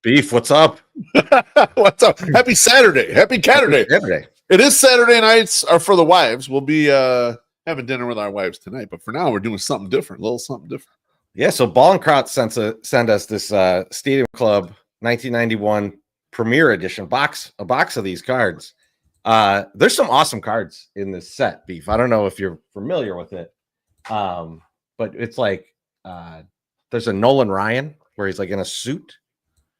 Beef, what's up? What's up? Happy Saturday. Happy Saturday. It is Saturday nights are for the wives. We'll be having dinner with our wives tonight, but for now we're doing something different, a little something different. Yeah, so Ball and Kraut sent us this Stadium Club 1991 Premier Edition a box of these cards. There's some awesome cards in this set, Beef. I don't know if you're familiar with it, but it's like there's a Nolan Ryan where he's like in a suit.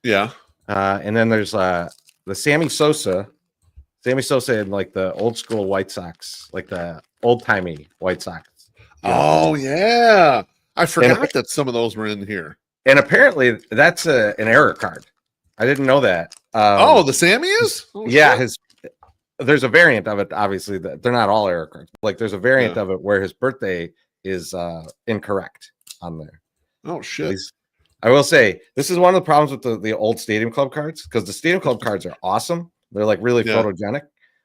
Yeah. And then there's the Sammy Sosa in like the old school White Sox, like the old timey White Sox. Oh, yeah. I forgot that some of those were in here. And apparently that's an error card. I didn't know that. The Sammy is? Oh, yeah, there's a variant of it, obviously, that they're not all error cards. Like there's a variant of it where his birthday is incorrect on there. Oh, shit. I will say this is one of the problems with the old Stadium Club cards, because the Stadium Club cards are awesome. They're like really photogenic,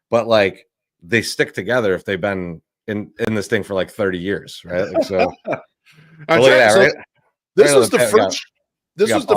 but like they stick together if they've been in this thing for like 30 years, right? Like, so right? This was the first. This was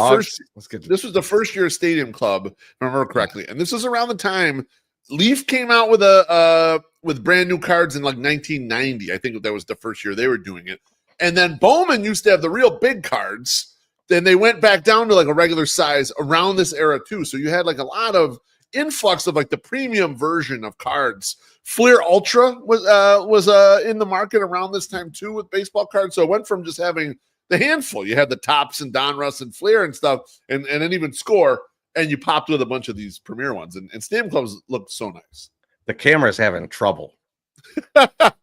the first year of Stadium Club, if I remember correctly, and this is around the time Leaf came out with brand new cards in like 1990. I think that was the first year they were doing it, and then Bowman used to have the real big cards. Then they went back down to like a regular size around this era too. So you had like a lot of influx of like the premium version of cards. Fleer Ultra was in the market around this time too with baseball cards. So it went from just having the handful. You had the Topps and Donruss and Fleer and stuff, and then even Score, and you popped with a bunch of these premier ones. And Stadium Clubs looked so nice. The camera's having trouble. Let's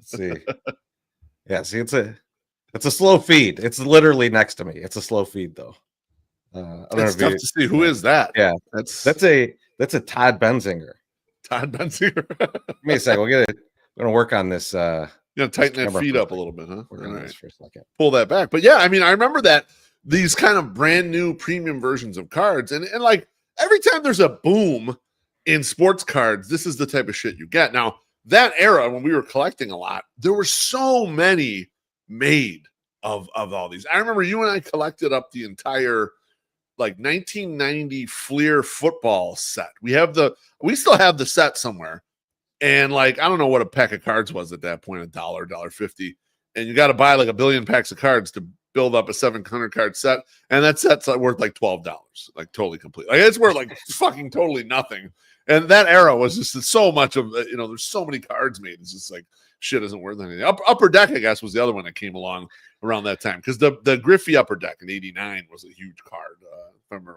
see. Yeah, see, it's a slow feed. It's literally next to me. It's a slow feed though. It's tough to see. Who is that? Yeah, that's a Todd Benzinger. Todd Benzinger. Give me a second. We're gonna work on this. You're gonna tighten that feed up a little bit, huh? All right. For a second. Pull that back. But yeah, I mean, I remember that these kind of brand new premium versions of cards, and like every time there's a boom in sports cards, this is the type of shit you get. Now, that era when we were collecting a lot, there were so many made of all these. I remember you and I collected up the entire like 1990 Fleer football set. We still have the set somewhere, and like I don't know what a pack of cards was at that point, $1.50, and you got to buy like a billion packs of cards to build up a 700 card set, and that set's worth like $12, like totally complete. Like it's worth like fucking totally nothing. And that era was just so much of there's so many cards made. It's just like shit isn't worth anything. Upper Deck, I guess, was the other one that came along around that time, because the Griffey Upper Deck in '89 was a huge card.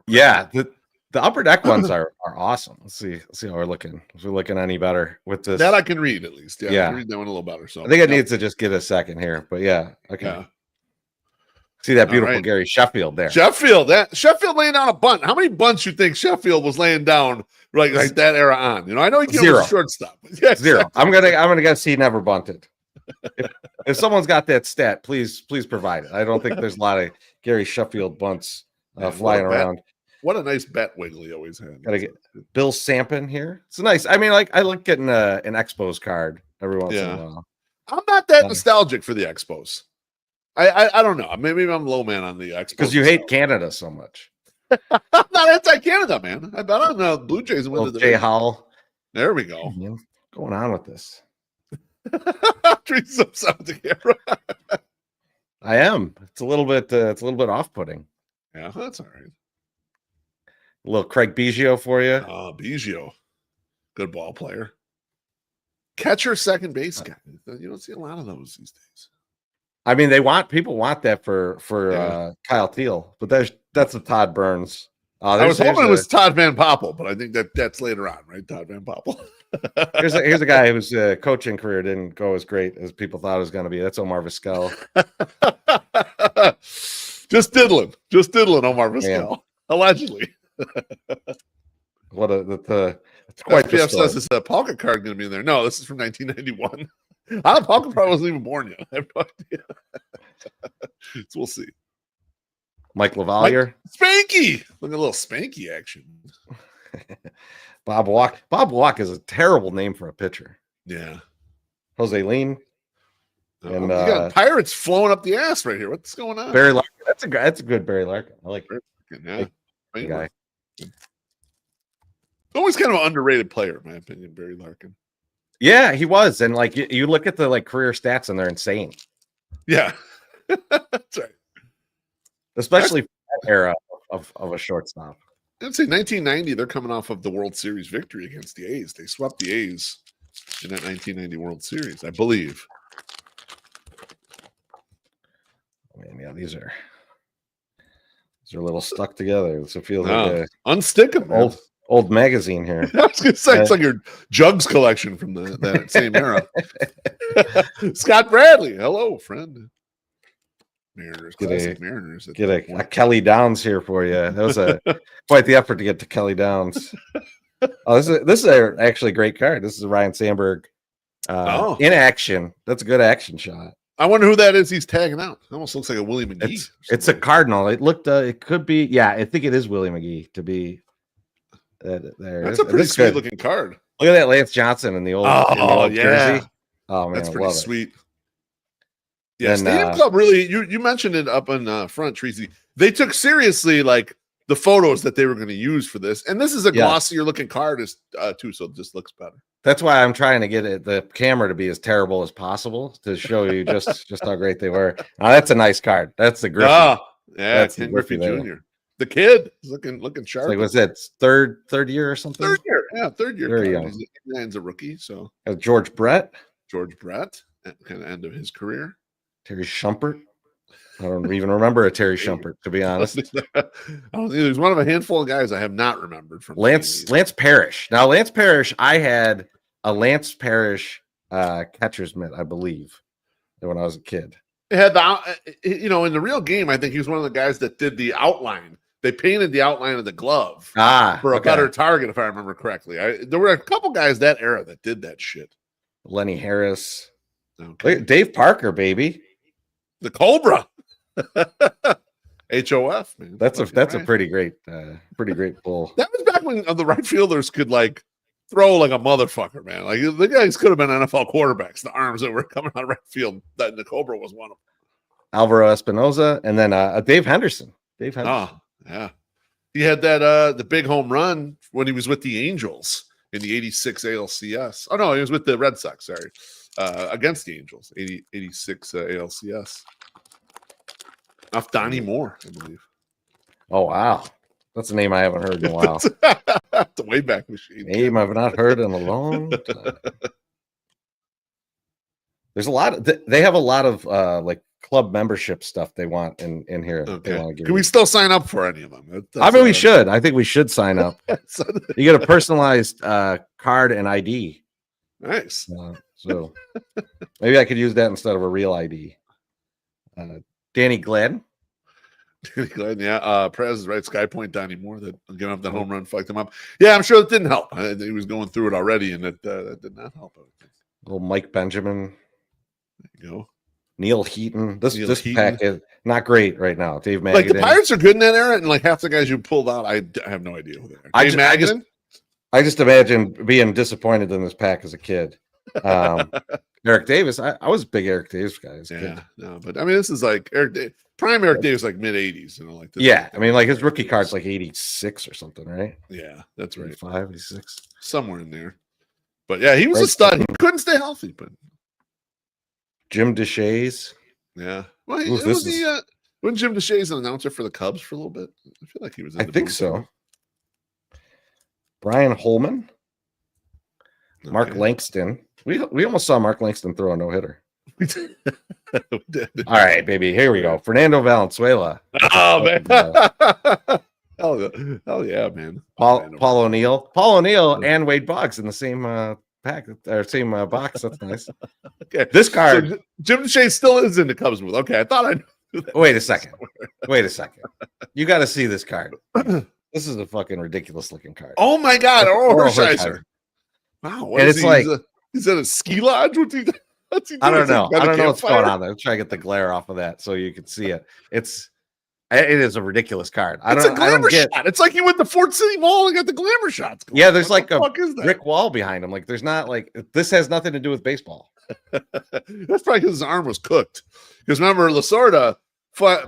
Yeah, the Upper Deck ones are awesome. Let's see how we're looking. If we're looking any better with this, that I can read at least. Yeah, I can read that one a little better. So I think it needs to just get a second here, but yeah, okay. Yeah. See that beautiful Gary Sheffield there. Sheffield laying down a bunt. How many bunts you think Sheffield was laying down like that era on? I know he came with shortstop. Yes. Zero. I'm gonna guess he never bunted. If someone's got that stat, please provide it. I don't think there's a lot of Gary Sheffield bunts flying around. What a nice bet Wiggly always had. Gotta get Bill Sampson here. It's nice. I mean, like I like getting an Expos card every once in a while. I'm not that nostalgic for the Expos. I don't know. Maybe I'm low man on the Expos because you hate Canada so much. I'm not anti-Canada, man. I bet on the Blue Jays and win the Jay Howell. There we go. What's going on with this? Trees upside the camera. I am. It's a little bit off-putting. Yeah, that's all right. A little Craig Biggio for you. Biggio, good ball player. Catcher, second base guy. You don't see a lot of those these days. I mean, people want that for Kyle Thiel, but that's a Todd Burns. I was hoping it was Todd Van Poppel, but I think that's later on, right? Todd Van Poppel. here's a guy whose coaching career didn't go as great as people thought it was going to be. That's Omar Vizquel. Just diddling Omar Vizquel, allegedly. It's quite SPF says it's a Polka card going to be in there. No, this is from 1991. Polka probably wasn't even born yet. I have no idea. So we'll see. Mike Lavalier. Spanky. Look at a little Spanky action. Bob Walk. Bob Walk is a terrible name for a pitcher. Yeah. Jose Lean. And you got Pirates flowing up the ass right here. What's going on? Barry Larkin. That's a good Barry Larkin. I like Yeah, the guy. Always kind of an underrated player, in my opinion, Barry Larkin. Yeah, he was. And like you look at the like career stats and they're insane. Yeah. That's right. Especially that era of a shortstop. I'd say 1990, they're coming off of the World Series victory against the A's. They swept the A's in that 1990 World Series, I believe. Man, yeah, these are a little stuck together. So it feels like unstick them, old magazine here. I was gonna say it's like your Jugs collection from that same era. Scott Bradley, hello, friend. Mariners, classic Mariners. Get a Kelly Downs here for you. That was quite the effort to get to Kelly Downs. Oh, this is actually a great card. This is a Ryan Sandberg in action. That's a good action shot. I wonder who that is. He's tagging out. It almost looks like a Willie McGee. It's a Cardinal. It looked. It could be. Yeah, I think it is Willie McGee to be. There. That's a pretty sweet looking card. Look at that Lance Johnson in the old, jersey. Oh man, that's pretty sweet. Yeah, And, Stadium Club really. You mentioned it up in front, Treasy. They took seriously like the photos that they were going to use for this, and this is a glossier looking card too, so it just looks better. That's why I'm trying to get the camera to be as terrible as possible to show you just how great they were. Now, that's a nice card. That's the Griffey. Yeah, that's Ken Griffey Jr. The kid is looking sharp. Like, was that third year or something? Third year, yeah, third year. Very young. He's a rookie, so George Brett, at kind of end of his career. Terry Shumpert. I don't even remember a Terry Shumpert, to be honest. I don't think he's one of a handful of guys I have not remembered from Lance Parrish. Now, Lance Parrish, I had a Lance Parrish catcher's mitt, I believe, when I was a kid. It had in the real game, I think he was one of the guys that did the outline. They painted the outline of the glove for a better target, if I remember correctly. There were a couple guys that era that did that shit. Lenny Harris. Okay. Dave Parker, baby. The Cobra. HOF, man. That's a pretty great pull. That was back when the right fielders could like throw like a motherfucker, man. Like the guys could have been NFL quarterbacks. The arms that were coming out of right field. That the Cobra was one of them. Alvaro Espinoza, and then Dave Henderson. Oh, yeah. He had that the big home run when he was with the Angels in the 86 ALCS. Oh no, he was with the Red Sox, sorry. Against the Angels, 86 ALCS. Off Donnie Moore, I believe. Oh wow, that's a name I haven't heard in a while. The Wayback Machine. Name I've not heard in a long time. There's a lot. They have a lot of like club membership stuff they want in here. Okay. Can we still sign up for any of them? I mean, we should. I think we should sign up. You get a personalized card and ID. Nice. So maybe I could use that instead of a real ID. Danny Gladden. Yeah. Perez is right. Sky Point, Donnie Moore, that getting up that home run, fucked him up. Yeah, I'm sure it didn't help. He was going through it already, and that did not help. Little Mike Benjamin. There you go. Neil Heaton. This pack is not great right now. Dave Magadan. Like the Pirates are good in that era, and like half the guys you pulled out, I have no idea who they are. I just imagine being disappointed in this pack as a kid. Eric Davis. I was a big Eric Davis guy as a kid. No, but I mean, this is like prime Eric Davis, like mid 80s, like this. Yeah, I mean, like his rookie card's like 86 or something, right? Yeah, that's right. 85, 86, somewhere in there. But yeah, he was a stud. He couldn't stay healthy, but Jim Deshaies. Yeah, well, wasn't Jim Deshaies an announcer for the Cubs for a little bit? I feel like he was. I think so. Brian Holman. Okay. Mark Langston. We almost saw Mark Langston throw a no-hitter. We did. All right, baby. Here we go. Fernando Valenzuela. Oh, man. Hell yeah, man. Paul O'Neill and Wade Boggs in the same pack or same box. That's nice. Okay. This card. So Jim Deshaies still is in the Cubs booth. Okay. I thought I knew that. Wait a second. You got to see this card. This is a fucking ridiculous looking card. Oh, my God. Oral Hershiser. Wow. What and it's like, is that a ski lodge? What's he doing? I don't know. I don't know what's going on there. Let's try to get the glare off of that so you can see it. It is a ridiculous card. It's a glamour shot. It's like he went to Fort City Mall and got the glamour shots. Yeah, there's like a brick wall behind him. Like there's not like this has nothing to do with baseball. That's probably because his arm was cooked. Because remember, Lasorda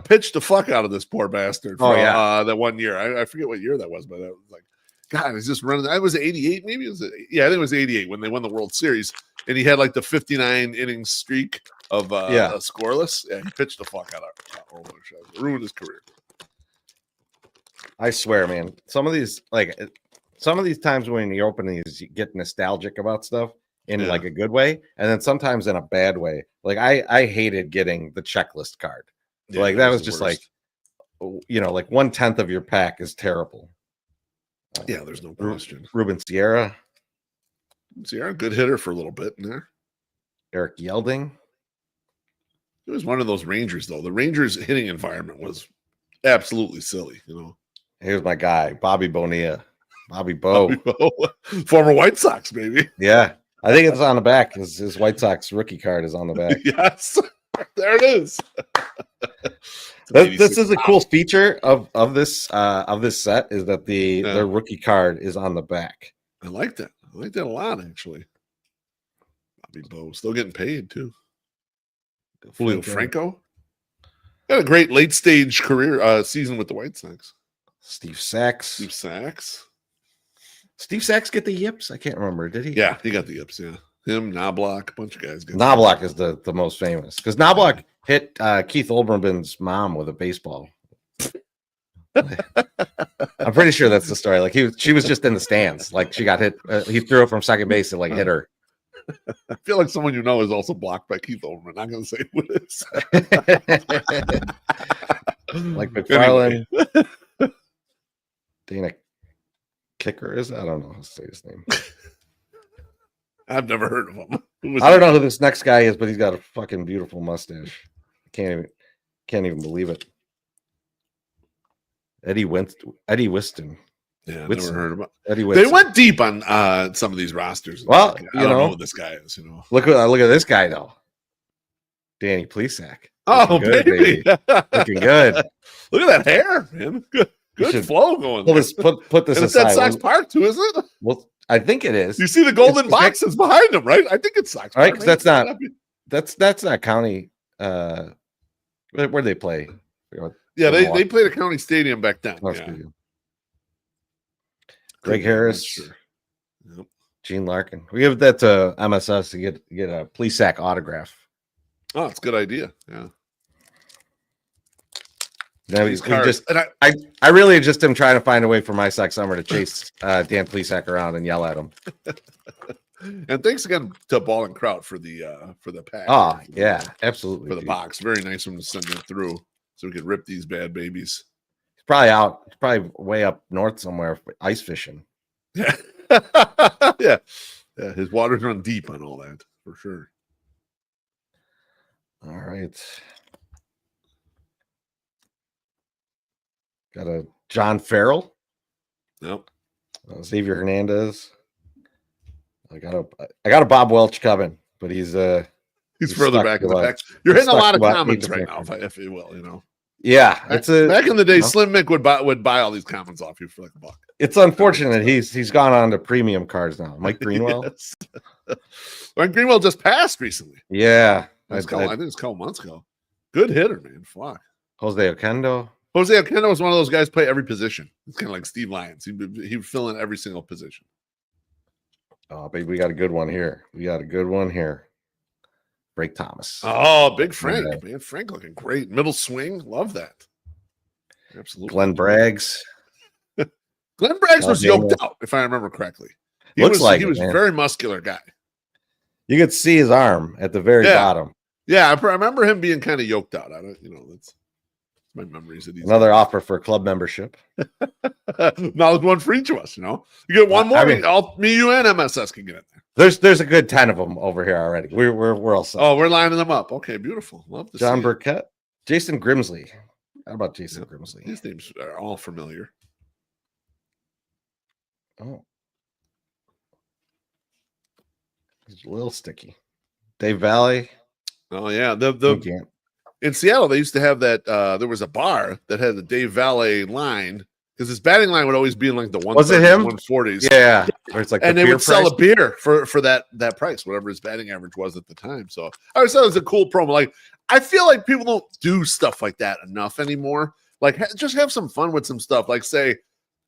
pitched the fuck out of this poor bastard. For, that 1 year. I forget what year that was, but that was like, God, he's just running. I was 88, maybe. I think it was 88 when they won the World Series, and he had like the 59 inning streak of scoreless. Yeah, he pitched the fuck out of it. Ruined his career. I swear, man. Some of these times when you open these, you get nostalgic about stuff in like a good way, and then sometimes in a bad way. Like I hated getting the checklist card. Yeah, like that was just worst. Like 1/10 of your pack is terrible. Yeah, there's no question. Ruben Sierra, good hitter for a little bit in there. Eric Yelding. It was one of those Rangers, though. The Rangers hitting environment was absolutely silly, Here's my guy, Bobby Bonilla. Bobby Bo. Former White Sox, baby. Yeah. I think it's on the back. His White Sox rookie card is on the back. Yes. There it is. This is a cool feature of this set is that their rookie card is on the back. I like that. I like that a lot, actually. Bobby Bo still getting paid too. Julio Franco had a great late stage career season with the White Sox. Steve Sachs get the yips? I can't remember. Did he? Yeah, he got the yips. Yeah, him, Knobloch, a bunch of guys. Knobloch is the most famous because Knobloch hit Keith Olbermann's mom with a baseball. I'm pretty sure that's the story. Like she was just in the stands. Like she got hit. He threw it from second base and like hit her. I feel like someone is also blocked by Keith Olbermann. I'm not going to say who it is. Like McFarland. Dana Kicker is? I don't know how to say his name. I've never heard of him. I don't know who this next guy is, but he's got a fucking beautiful mustache. Can't even believe it. Eddie Wiston. Yeah, never heard about Eddie Wiston. They went deep on some of these rosters. Well, I don't know who this guy is. Look at this guy though. Danny Plesac. Oh, baby. Looking good. Look at that hair, man. Good flow going. Put this and it's aside. At Sox Park too, isn't it? Well, I think it is. You see the golden boxes behind him, right? I think it's Sox Park. Right, because that's not county. Where they play? Yeah, they played a county stadium back then. Greg Harris, Gene Larkin. We give that to MSS to get a Plesac autograph. Oh, it's a good idea. Yeah. No, I really just am trying to find a way for my Sox summer to chase Dan Plesac around and yell at him. And thanks again to Ball and Kraut for the pack. Oh yeah, absolutely. For the box, very nice of him to send it through so we could rip these bad babies. He's probably out. He's probably way up north somewhere ice fishing. Yeah, yeah. His waters run deep on all that for sure. All right. Got a John Farrell. Nope. Xavier Hernandez. I got a Bob Welch coming, but he's further back in the back. You're hitting a lot of comments right now, if you will, Yeah, back in the day, Slim Mick would buy all these comments off you for like $1. It's unfortunate he's gone on to premium cards now. Mike Greenwell. Mike Greenwell just passed recently. Yeah, I think it's a couple months ago. Good hitter, man. Fuck. Jose Oquendo was one of those guys play every position. It's kind of like Steve Lyons. He would fill in every single position. Oh, baby, we got a good one here. Frank Thomas. Oh, big Frank, man. Frank looking great. Middle swing. Love that. Absolutely. Glenn Braggs. Glenn Braggs was yoked out, if I remember correctly. He was a very muscular guy. You could see his arm at the very bottom. Yeah, I remember him being kind of yoked out. That's my memories of these. Another offer for club membership. Now there's one for each of us. You get one more. Me, you, and MSS can get in there. There's a good 10 of them over here already. We're all set. Oh, we're lining them up. Okay, beautiful. Love to John see Burkett, Jason Grimsley. How about Jason Grimsley? These names are all familiar. Oh, he's a little sticky. Dave Valley. Oh yeah, in Seattle they used to have that. There was a bar that had the Dave Valley line because his batting line would always be in like the Was it him? 140s. Yeah, where it's like And the they beer would sell price. a beer for that price, whatever his batting average was at the time. So I always thought it was a cool promo. Like, I feel like people don't do stuff like that enough anymore. Like, just have some fun with some stuff. Like, say,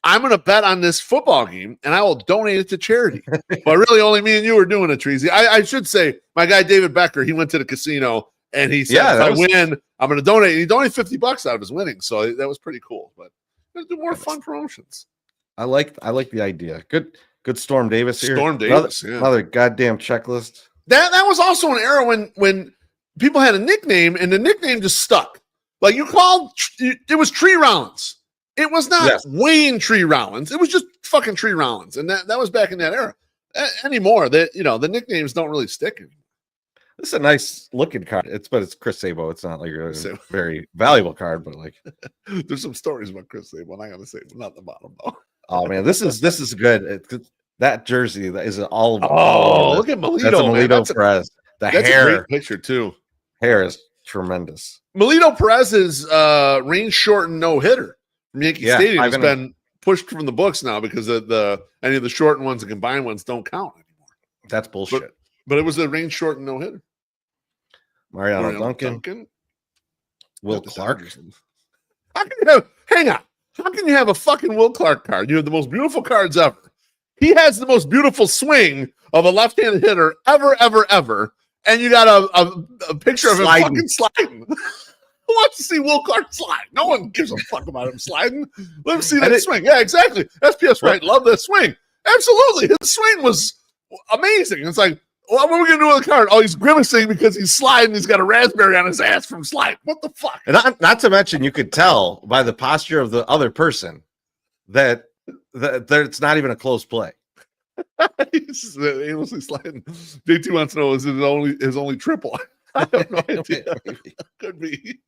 I'm going to bet on this football game and I will donate it to charity. But really, only me and you are doing it, Treasy. I should say, my guy David Becker, he went to the casino and he said, if I win, I'm going to donate. And he donated $50 out of his winnings. So that was pretty cool. But do more fun promotions. I like the idea. Good Storm Davis here. Storm Davis, another goddamn checklist. That was also an era when people had a nickname and the nickname just stuck. Like you called, it was Tree Rollins. It was not Wayne Tree Rollins. It was just fucking Tree Rollins, and that was back in that era. Anymore, that the nicknames don't really stick anymore. This is a nice looking card. It's Chris Sabo. It's not like a very valuable card, but like there's some stories about Chris Sabo. And I gotta say, not the bottom though. Oh man, this is good. That jersey that is all. Oh, look at Melito. That's a Melito Perez. That's hair, a great picture too. Hair is tremendous. Melito Perez's range shortened no hitter from Yankee Stadium has been pushed from the books now because of any of the shortened ones and combined ones don't count anymore. That's bullshit. But it was a range shortened no hitter. Mariano Duncan. Will Clark. How can you hang on? How can you have a fucking Will Clark card? You have the most beautiful cards ever. He has the most beautiful swing of a left-handed hitter ever. And you got a picture of him fucking sliding. Who wants to see Will Clark slide? No one gives a fuck about him sliding. Let him see that swing. Yeah, exactly. SPS right. Love that swing. Absolutely. His swing was amazing. It's like, what are we going to do with the card? Oh, he's grimacing because he's sliding. He's got a raspberry on his ass from sliding. What the fuck? And not to mention, you could tell by the posture of the other person that it's not even a close play. He's aimlessly sliding. JT wants to know, is it his only triple? I have no idea. Could be.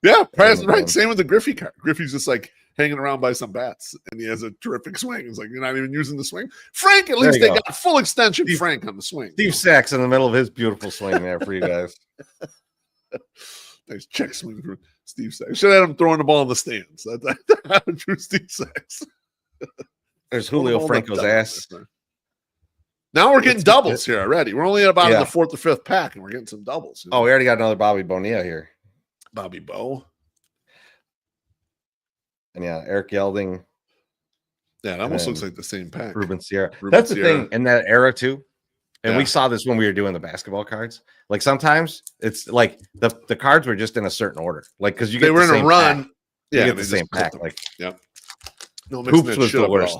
Yeah, right. Same with the Griffey card. Griffey's just like hanging around by some bats, and he has a terrific swing. It's like, you're not even using the swing. Frank, at least they got full extension Frank on the swing. Steve Sachs in the middle of his beautiful swing there for you guys. Nice check swing for Steve Sachs. Should have had him throwing the ball in the stands. That's a true Steve Sachs. There's Julio Franco's ass. Now we're getting doubles here already. We're only at about in the fourth or fifth pack, and we're getting some doubles. Oh, we already got another Bobby Bonilla here. Bobby Bo. And Eric Yelding. Yeah, it almost looks like the same pack. Ruben Sierra. That's the thing in that era too. And we saw this when we were doing the basketball cards. Like sometimes it's like the cards were just in a certain order. Like because you get they were in a run. Pack. You get the same pack. Like no, Hoops was the worst.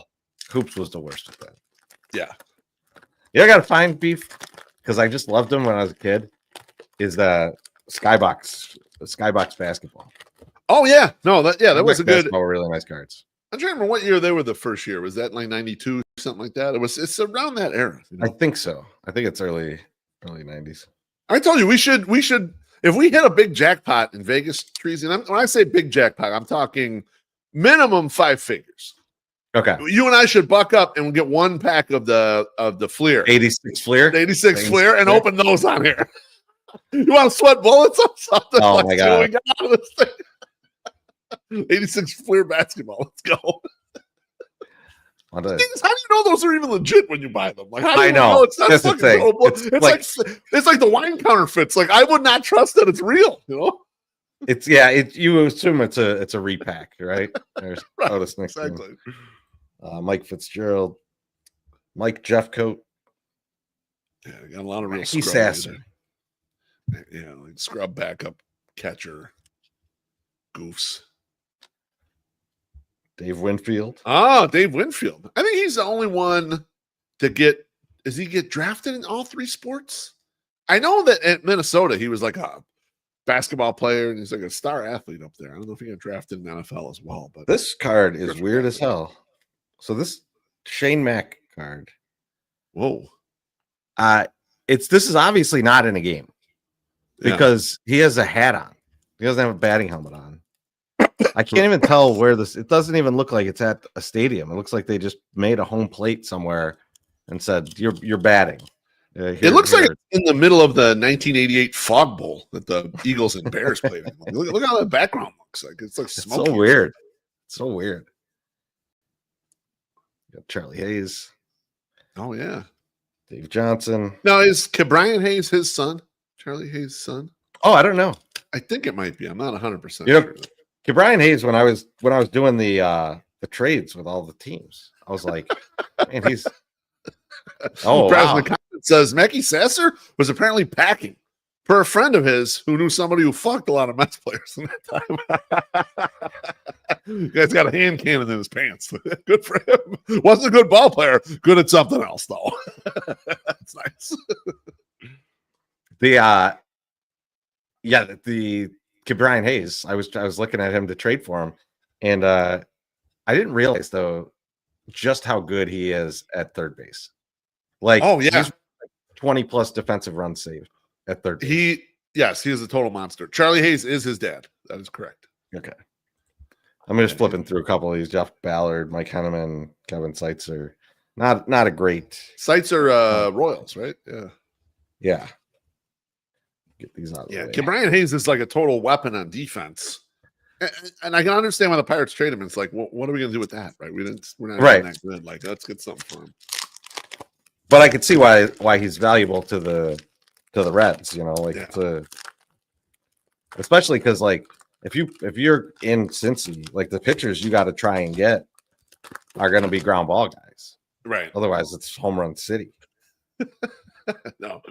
Hoops was the worst with that. Yeah. I got to find beef because I just loved him when I was a kid. Is the Skybox basketball? Oh yeah, no, that was a good. Really nice cards. I'm trying to remember what year they were the first year. Was that like 92, something like that? It's around that era. I think so. I think it's early 90s. I told you we should if we hit a big jackpot in Vegas, Trees, and when I say big jackpot, I'm talking minimum 5 figures. Okay. You and I should buck up and we'll get one pack of the Fleer. 86 Fleer? 86 Fleer and open those on here. You want to sweat bullets on something? Oh my God. 86 Fleer basketball. Let's go. How do you know those are even legit when you buy them? Like, how do you know? It's not fucking it's like the wine counterfeits. Like, I would not trust that it's real. You know? You assume it's a repack, right? There's right, exactly. Mike Fitzgerald, Mike Jeffcoat. Yeah, got a lot of real He's Sasser. Yeah, like scrub backup catcher goofs. Dave Winfield. Dave Winfield. I think he's the only one to get. Does he get drafted in all 3 sports? I know that at Minnesota he was like a basketball player and he's like a star athlete up there. I don't know if he got drafted in the NFL as well. But this card is weird as hell. So this Shane Mack card. Whoa. This is obviously not in a game because he has a hat on. He doesn't have a batting helmet on. I can't even tell where it doesn't even look like it's at a stadium. It looks like they just made a home plate somewhere and said, you're batting. It looks like it's in the middle of the 1988 Fog Bowl that the Eagles and Bears played in. Look how that background looks like. It's like smoky. So weird. So weird. Got Charlie Hayes, Oh yeah. Dave Johnson. Now is Brian Hayes his son? Charlie Hayes' son? Oh, I don't know. I think it might be. I'm not 100% You know, sure. Brian Hayes, when I was doing the trades with all the teams, I was like, man, he's President Comment says Mackey Sasser was apparently packing for a friend of his who knew somebody who fucked a lot of Mets players in that time. Guy's got a hand cannon in his pants. Good for him. Wasn't a good ball player. Good at something else, though. That's nice. The Brian Hayes. I was looking at him to trade for him, and I didn't realize though just how good he is at third base. Like, oh yeah, he's 20 plus defensive runs saved at third base. He is a total monster. Charlie Hayes is his dad. That is correct. Okay. I'm just flipping through a couple of these. Jeff Ballard, Mike Henneman, Kevin Seitzer. Not a great. Seitzer Royals, right? Yeah. Yeah. Get these out of the way. Brian Hayes is like a total weapon on defense. And I can understand why the Pirates trade him. It's like, well, what are we going to do with that? Right? We're not right. That good. Like, let's get something for him. But I could see why he's valuable to the Reds, you know, like especially because like if you're in Cincy, like the pitchers you got to try and get are going to be ground ball guys, right? Otherwise, it's home run city. No.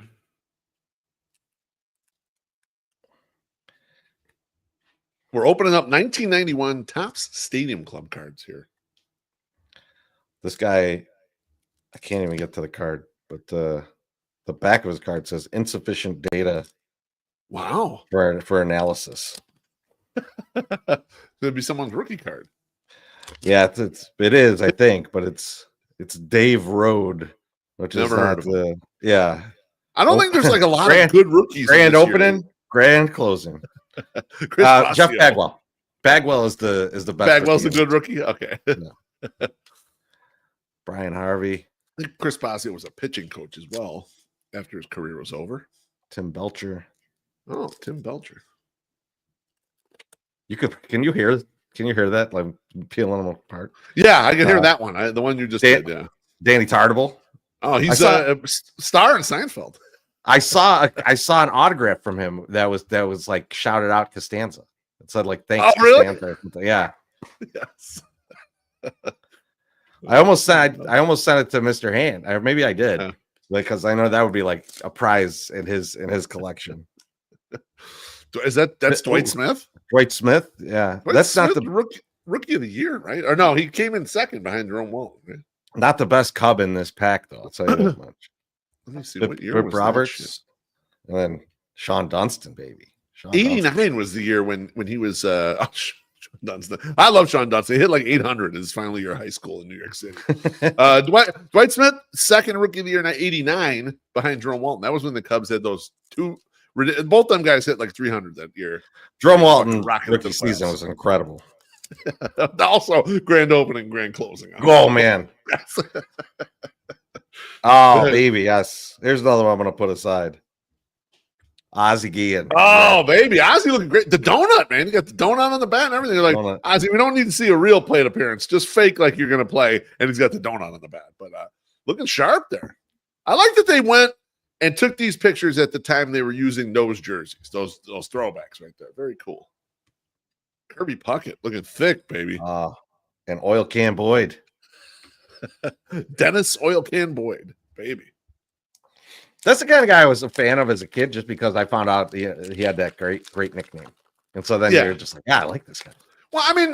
We're opening up 1991 Topps Stadium Club cards here. This guy, I can't even get to the card, but the back of his card says insufficient data. Wow. For analysis. It'd be someone's rookie card. Yeah, it is, I think, but it's Dave Road, which Never is heard not of him. Yeah. I don't think there's like a lot of good rookies. Grand opening, grand cclosing. Jeff Bagwell. Bagwell is the best. Bagwell's a good rookie. Okay. Yeah. Brian Harvey. I think Chris Bosio was a pitching coach as well after his career was over. Tim Belcher. Oh, Tim Belcher. Can you hear that? Like peeling them apart. Yeah, I can hear that one. The one you just did. Yeah. Danny Tartable. Oh, he's a star in Seinfeld. I saw an autograph from him that was like shouted out Costanza. It said like thanks. Oh, really? Costanza. Yeah. Yes. I almost sent it to Mr. Hand. Or maybe I did, because I know that would be like a prize in his collection. Is that's Dwight Smith? Dwight Smith, yeah. That's Smith, not the rookie of the year, right? Or no, he came in second behind Jerome Walton. Right? Not the best Cub in this pack, though. I'll tell you that much. Let me see what year was Roberts, and then Sean Dunston, baby. 89 was the year when he was Sean Dunston. I love Sean Dunston. He hit like 800 in his final year of high school in New York City. Dwight Smith, second rookie of the year in 89 behind Jerome Walton. That was when the Cubs had those two. Both them guys hit like 300 that year. Jerome Walton rookie season was incredible. Also, grand opening, grand closing. Oh man. Oh baby, yes. Here's another one I'm gonna put aside. Ozzie Guillen. Oh baby, Ozzie looking great. The donut, man. You got the donut on the bat and everything. You're like, donut. Ozzie, we don't need to see a real plate appearance. Just fake like you're gonna play, and he's got the donut on the bat. But looking sharp there. I like that they went and took these pictures at the time they were using those jerseys, those throwbacks right there. Very cool. Kirby Puckett looking thick, baby. And Oil Can Boyd. Dennis Oil Can Boyd, baby. That's the kind of guy I was a fan of as a kid, just because I found out he had that great nickname. And so then you're just like, yeah, I like this guy. Well, I mean,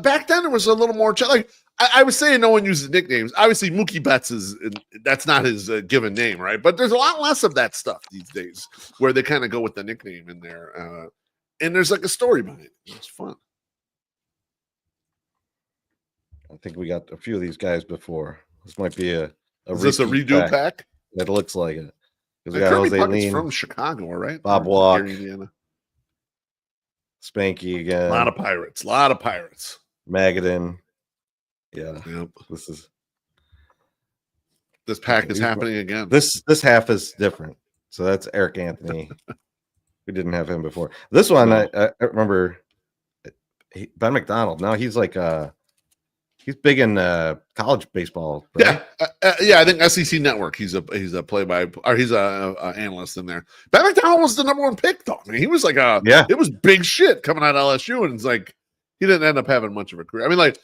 back then there was a little more like I was saying no one uses nicknames. Obviously, Mookie Betts that's not his given name, right? But there's a lot less of that stuff these days where they kind of go with the nickname in there. And there's like a story behind it. It's fun. I think we got a few of these guys before. This might be a Is this a redo pack? It looks like it. We got Jose Lean from Chicago, right? Bob Walk, Spanky again. A lot of Pirates. Magadan. Yeah. Yep. This pack is happening again. This half is different. So that's Eric Anthony. We didn't have him before. This one, I remember Ben McDonald. No, he's like he's big in college baseball. Right? Yeah. I think SEC Network. He's a he's a analyst in there. Ben McDonald was the number one pick, though. I mean, he was like it was big shit coming out of LSU, and it's like he didn't end up having much of a career. I mean, like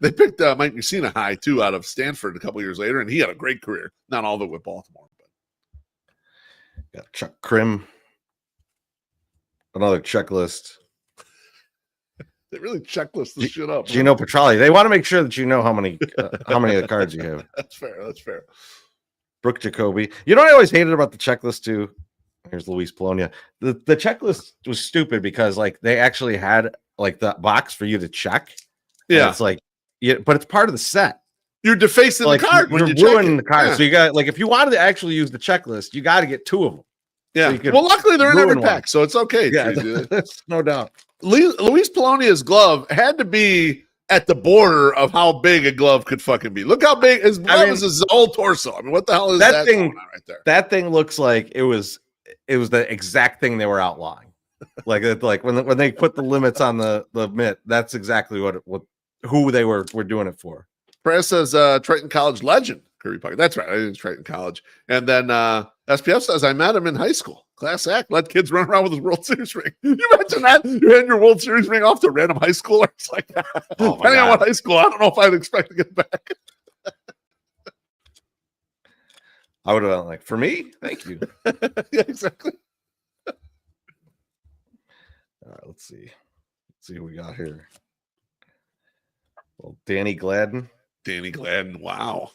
they picked Mike Mussina high too out of Stanford a couple years later, and he had a great career. Not all of it with Baltimore, but got Chuck Krim. Another checklist. They really checklist this shit up. Gino Petrali. They want to make sure that you know how many of the cards you have. That's fair. Brooke Jacoby. You know what I always hated about the checklist too? Here's Luis Polonia. The checklist was stupid because like they actually had like the box for you to check. Yeah. It's like but it's part of the set. You're defacing like, the card when you're you ruining the card. Yeah. So you got like if you wanted to actually use the checklist, you got to get 2 of them. Yeah. So well, luckily they're in every ruin pack, one. so it's okay. Yeah, that's no doubt. Luis Polonia's glove had to be at the border of how big a glove could fucking be. Look how big his glove is. His whole torso. I mean, what the hell is that thing going on right there? That thing looks like it was the exact thing they were outlawing. like when they put the limits on the mitt, that's exactly who they were doing it for. Press says Triton College legend Kirby Puckett. That's right. I didn't Triton College. And then SPF says I met him in high school. Class act. Let kids run around with his World Series ring. You imagine that? You hand your World Series ring off to random high schooler. It's like depending on what high school, I don't know if I'd expect to get back. I would have been like, for me, thank you. Yeah, exactly. All right, let's see what we got here. Well, Danny Gladden. Wow.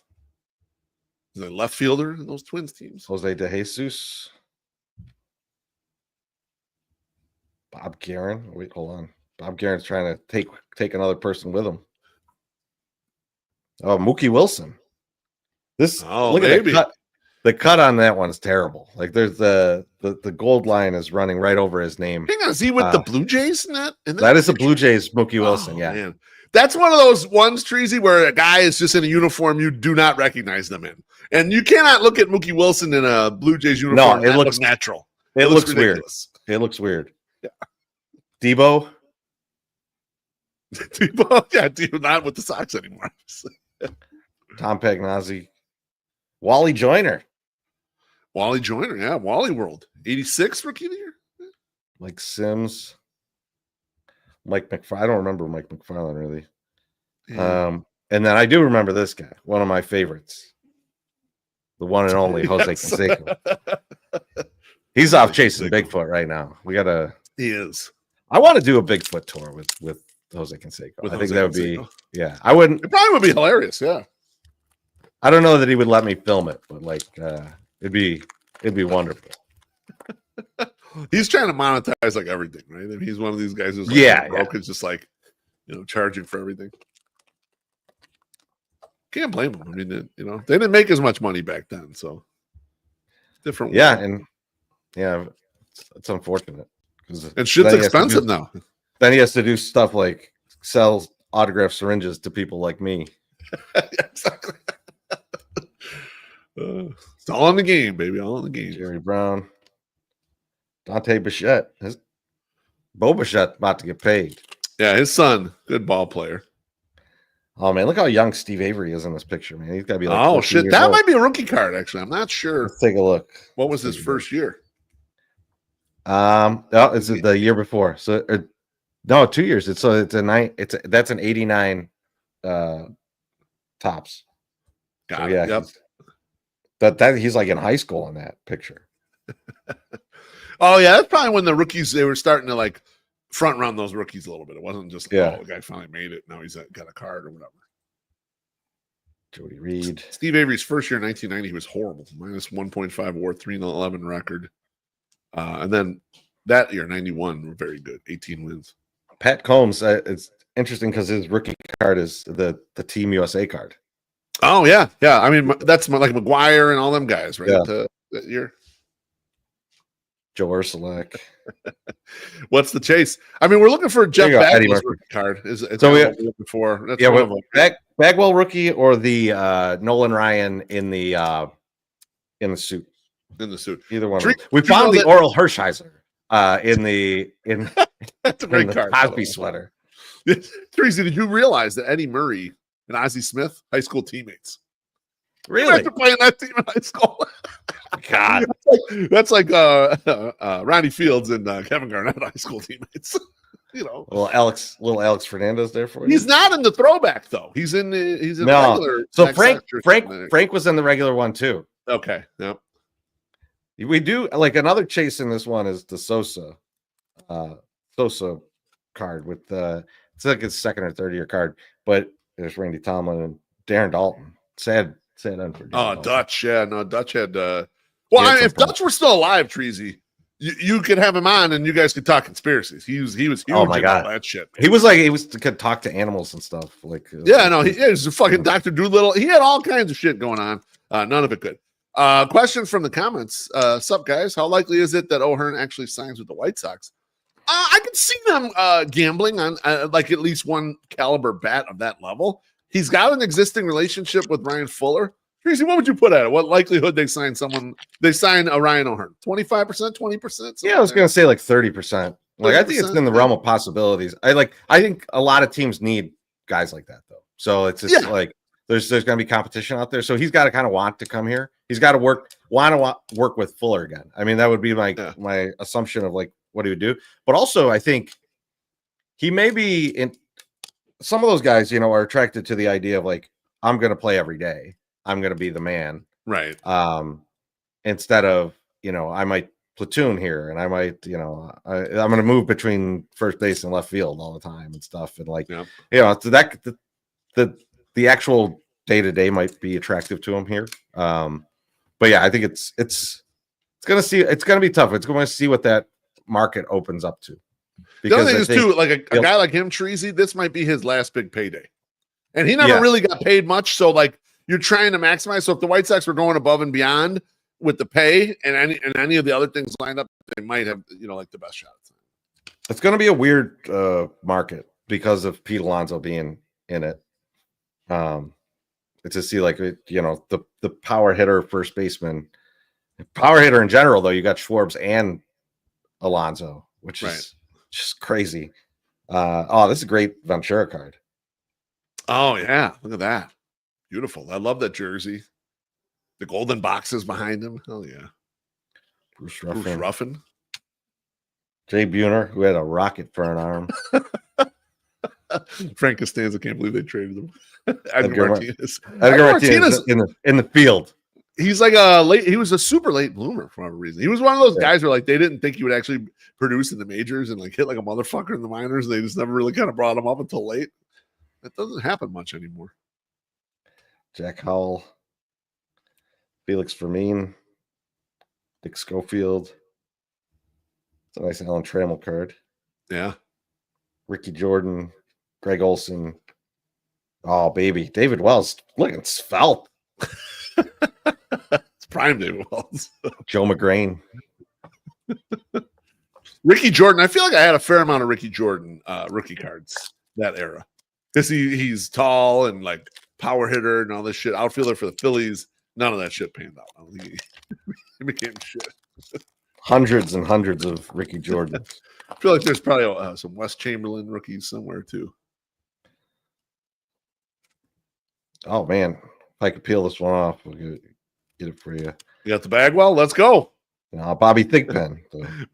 Is a left fielder in those Twins teams? Jose De Jesus. Bob Guerin. Wait, hold on. Bob Guerin's trying to take another person with him. Oh, Mookie Wilson. Look at the cut. The cut on that one is terrible. Like there's the gold line is running right over his name. Hang on, is he with the Blue Jays in that? That is the Blue Jays Mookie Wilson. Yeah. Man. That's one of those ones, Treasy, where a guy is just in a uniform you do not recognize them in. And you cannot look at Mookie Wilson in a Blue Jays uniform. No, it looks natural. It looks weird. It looks weird. Yeah. Debo. Debo not with the Sox anymore. Tom Pagnozzi. Wally Joyner. Yeah. Wally World. 86 rookie of the year. Mike Sims. Mike McFarland. I don't remember Mike McFarland really. Yeah. And then I do remember this guy, one of my favorites. The one and only Jose Canseco. He's off chasing Bigfoot right now. He is. I want to do a Bigfoot tour with Jose Canseco. I think that would be I wouldn't. It probably would be hilarious, yeah. I don't know that he would let me film it, but like it'd be wonderful. He's trying to monetize like everything, right? I mean, he's one of these guys who's broke. It's just like, charging for everything. Can't blame him. I mean, they didn't make as much money back then, so different. Yeah, and it's unfortunate and shit's expensive now. Then he has to do stuff like sell autographed syringes to people like me. Exactly. It's all in the game, baby. All in the game. Jerry Brown. Dante Bichette. Bo Bichette about to get paid. Yeah, his son, good ball player. Oh man, look how young Steve Avery is in this picture, man. He's got to be like, oh shit, that might be a rookie card. Actually, I'm not sure. Let's take a look. What was his first year? It's the year before. So no, 2 years. That's an 89 tops. Got it. Yep. That he's like in high school in that picture. Oh yeah, that's probably when the rookies they were starting to like front run those rookies a little bit. It wasn't just the guy finally made it. Now he's got a card or whatever. Jody Reed. Steve Avery's first year in 1990, he was horrible. Minus 1.5 WAR, 3-11 record. And then that year, 91, were very good. 18 wins. Pat Combs. It's interesting because his rookie card is the Team USA card. Oh yeah. I mean, that's like McGuire and all them guys, right? Yeah. That year. Joe Ursulak. What's the chase? I mean, we're looking for Jeff Bagwell's rookie card. It's what we're looking for. That's Bagwell rookie or the Nolan Ryan in the suit. In the suit. Either one. We found the Oral Hershiser That's a in great the card. Cosby sweater. Tracy, did you realize that Eddie Murray and Ozzie Smith, high school teammates? Really? Imagine playing that team in high school. God. That's like Ronnie Fields and Kevin Garnett, high school teammates. You know, little Alex Fernandez there for you. he's not in the throwback though. He's in the No. regular. So XXX Frank was in the regular one too. Okay. Yep. We do like another chase in this one is the Sosa card with it's like his second or third year card, but there's Randy Tomlin and Darren Dalton. Sad end for Darren Dalton. Dutch. Yeah, no, Dutch had. Well, I mean, if Dutch were still alive, Treasy, you could have him on and you guys could talk conspiracies. He was huge. Oh my God, all that shit. Man. He could talk to animals and stuff. Like he was a fucking Dr. Doolittle. He had all kinds of shit going on. None of it good. Question from the comments. Sup guys? How likely is it that O'Hearn actually signs with the White Sox? I could see them gambling on like at least one caliber bat of that level. He's got an existing relationship with Ryan Fuller. Tracy, what would you put at it? What likelihood they sign a Ryan O'Hearn? 25%, 20%? Yeah, I was going to say like 30%. Like 30%? I think it's in the realm of possibilities. I think a lot of teams need guys like that though. So it's just like there's going to be competition out there. So he's got to kind of want to come here. He's got to work with Fuller again. I mean, that would be my assumption of like what he would do. But also, I think he may be in some of those guys, are attracted to the idea of like, I'm going to play every day. I'm going to be the man. Right. Instead of, I might platoon here and I might, I'm going to move between first base and left field all the time and stuff. And like, so that the actual day-to-day might be attractive to him here. But yeah, I think it's going to be tough. It's going to see what that market opens up to. The other thing is too, like a guy like him, Treasy, this might be his last big payday. And he never really got paid much. So like you're trying to maximize. So if the White Sox were going above and beyond with the pay and any of the other things lined up, they might have, like the best shot. It's going to be a weird market because of Pete Alonso being in it. To see like, the power hitter, first baseman, power hitter in general, though, you got Schwartz and Alonso, which is just crazy. This is a great Ventura card. Oh yeah, look at that, beautiful. I love that jersey. The golden boxes behind him. Hell yeah. Bruce Ruffin. Jay Buhner, who had a rocket for an arm. Frank Costanza, can't believe they traded him. Edgar Martinez in the field. He's like he was a super late bloomer for whatever reason. He was one of those guys where like they didn't think he would actually produce in the majors and like hit like a motherfucker in the minors. They just never really kind of brought him up until late. That doesn't happen much anymore. Jack Howell, Felix Vermeer, Dick Schofield. It's a nice Alan Trammell card. Yeah. Ricky Jordan, Greg Olson. Oh, baby. David Wells. Looking svelte. It's prime David Wells. Joe McGrain. Ricky Jordan. I feel like I had a fair amount of Ricky Jordan rookie cards that era. Because he's tall and like power hitter and all this shit. Outfielder for the Phillies. None of that shit panned out. I don't think he became shit. Hundreds and hundreds of Ricky Jordans. I feel like there's probably some West Chamberlain rookies somewhere too. Oh man, if I could peel this one off, we'll get it for you. You got the Bagwell? Let's go. Bobby Thigpen.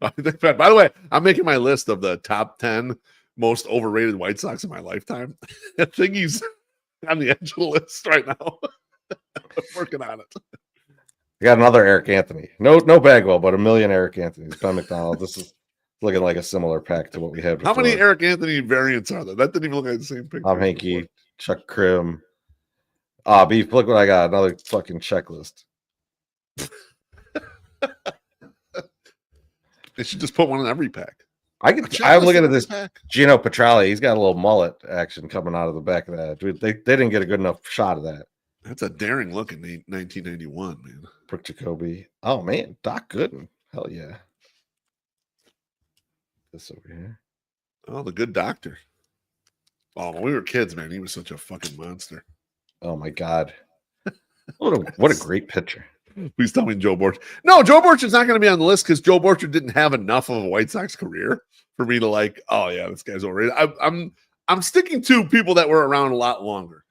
Bobby Thigpen. By the way, I'm making my list of the top 10 most overrated White Sox in my lifetime. I think he's on the edge of the list right now. I'm working on it. I got another Eric Anthony. No Bagwell, but a million Eric Anthony's. Ben McDonald. This is looking like a similar pack to what we had before. How many Eric Anthony variants are there? That didn't even look like the same picture. Tom Hankey, Chuck Krim. Beef, look what I got. Another fucking checklist. They should just put one in every pack. I'm looking at this pack. Gino Petralli. He's got a little mullet action coming out of the back of that. Dude, they didn't get a good enough shot of that. That's a daring look in 1991, man. Brooke Jacoby. Oh man, Doc Gooden. Hell yeah. This over here. Oh, the good doctor. Oh, when we were kids, man, he was such a fucking monster. Oh my god. What a great picture. Please tell me Joe Borchard. No, Joe Borchard's not going to be on the list because Joe Borchard didn't have enough of a White Sox career for me to like. Oh yeah, this guy's overrated. I'm sticking to people that were around a lot longer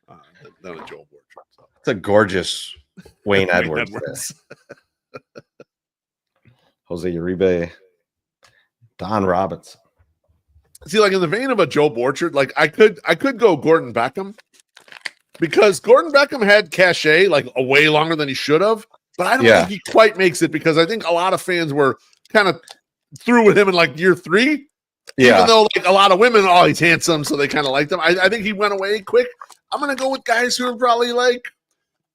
than a Joe Borchard. So. It's a gorgeous Wayne Edwards. Jose Uribe, Don Robinson. See, like in the vein of a Joe Borchard, like I could go Gordon Beckham because Gordon Beckham had cachet like a way longer than he should have, but I don't think he quite makes it because I think a lot of fans were kind of through with him in like year 3. Yeah. Even though like a lot of women, oh, he's handsome, so they kind of liked him. I think he went away quick. I'm gonna go with guys who are probably like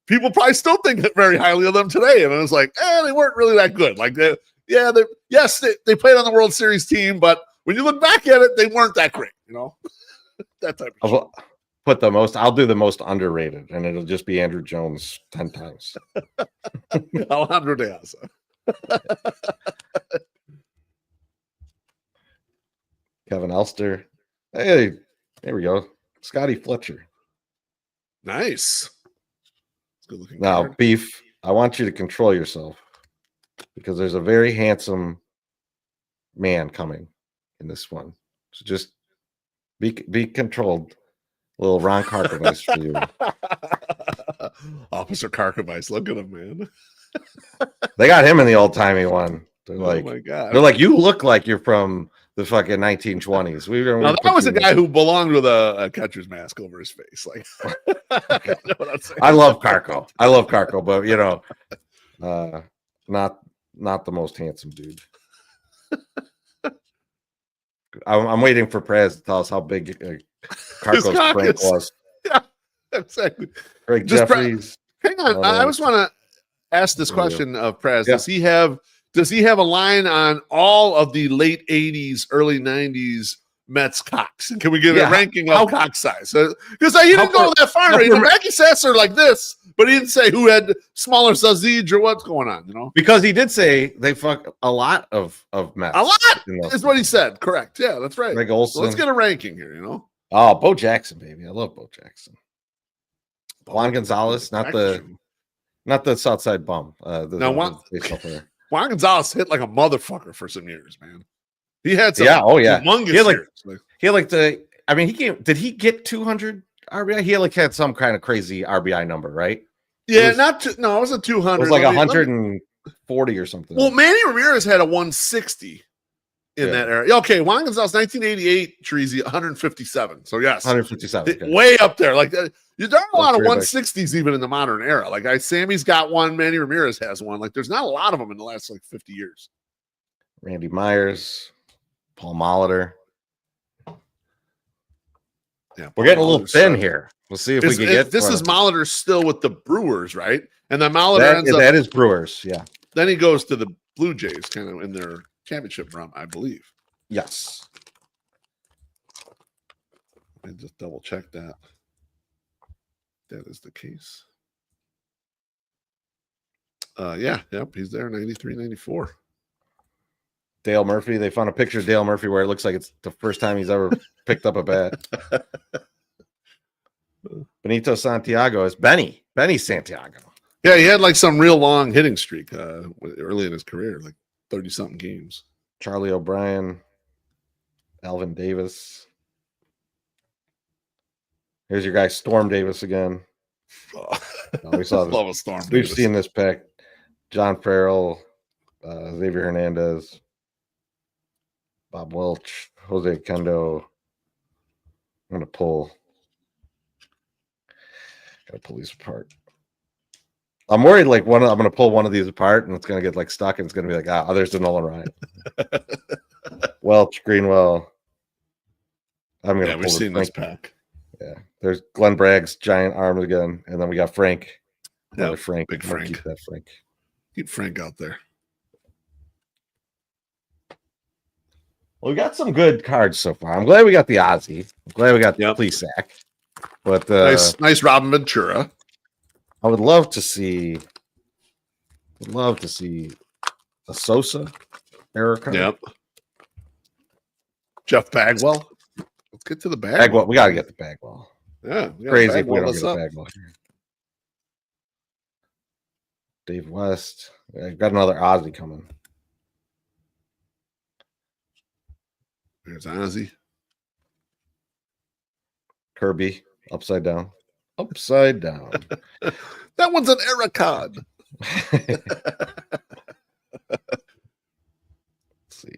people probably still think very highly of them today, and it was like, they weren't really that good. Like, they played on the World Series team, but when you look back at it, they weren't that great. You know, that type of shit. I'll do the most underrated, and it'll just be Andrew Jones 10 times. Alejandro De Asa. Kevin Elster. Hey, there we go. Scotty Fletcher. Nice. Good looking. Now, Beef, I want you to control yourself because there's a very handsome man coming in this one. So just be controlled. A little Ron Carcavice for you. Officer Carcavice, look at him, man. They got him in the old timey one. They're like, oh my God. They're like, you look like you're from the fucking 1920s. Now, that was a guy who belonged with a catcher's mask over his face. Like, you know what I'm saying? I love Carco, but you know, not the most handsome dude. I'm waiting for Prez to tell us how big Carco's prank was. Yeah, exactly. Greg Jeffries. Hang on, I just want to ask this question of Prez. Yeah. Does he have a line on all of the late 80s, early 90s Mets cocks? And can we give a ranking of cock size? Because he didn't go that far. Right? Mackie Sasser like this, but he didn't say who had smaller Zazij or what's going on, you know? Because he did say they fuck a lot of Mets. A lot is what he said. Correct. Yeah, that's right. Greg Olson. So let's get a ranking here, you know? Oh, Bo Jackson, baby. I love Bo Jackson. Juan Gonzalez, not the Southside bum. Juan Gonzalez hit like a motherfucker for some years, man. He had some humongous years. He had did he get 200 RBI? He had some kind of crazy RBI number, right? Yeah, it wasn't 200. It was like 140 or something. Well, Manny Ramirez had a 160 in that era. Okay, Juan Gonzalez, 1988, Treasy, 157. So yes, 157. Okay. Way up there. Like there are a lot of 160s even in the modern era. Like Sammy's got one, Manny Ramirez has one. Like there's not a lot of them in the last like 50 years. Randy Myers, Paul Molitor. Yeah, we're getting a little thin here. We'll see if we can get this. Is Molitor still with the Brewers, right? And then Molitor that is Brewers, yeah. Then he goes to the Blue Jays, kind of in their championship run, I believe. Yes. Let me just double check that. That is the case. He's there, 93, 94. Dale Murphy. They found a picture of Dale Murphy where it looks like it's the first time he's ever picked up a bat. Benito Santiago is Benny Santiago. Yeah, he had like some real long hitting streak early in his career, like 30-something games. Charlie O'Brien, Alvin Davis. Here's your guy, Storm Davis again. We saw love a Storm. We've seen this pick. John Farrell, Xavier Hernandez, Bob Welch, Jose Kendo. I'm gonna pull these apart. I'm worried like I'm gonna pull one of these apart and it's gonna get like stuck and it's gonna be like, there's the Nolan Ryan. Welch, Greenwell. We've seen this pack. Yeah, there's Glenn Bragg's giant arm again, and then we got Frank. Yeah, Frank. Big Frank. Keep that Frank. Keep Frank out there. Well, we got some good cards so far. I'm glad we got the Ozzy. I'm glad we got the Plesac. But nice Robin Ventura. I would love to see a Sosa era card. Yep. Jeff Bagwell. Let's get to the Bagwell. We got to get the Bagwell. Yeah. Crazy if we don't get a Bagwell here. Dave West. I've got another Ozzy coming. There's Ozzy. Kirby, upside down. Upside down. That one's an Ericon. Let's see.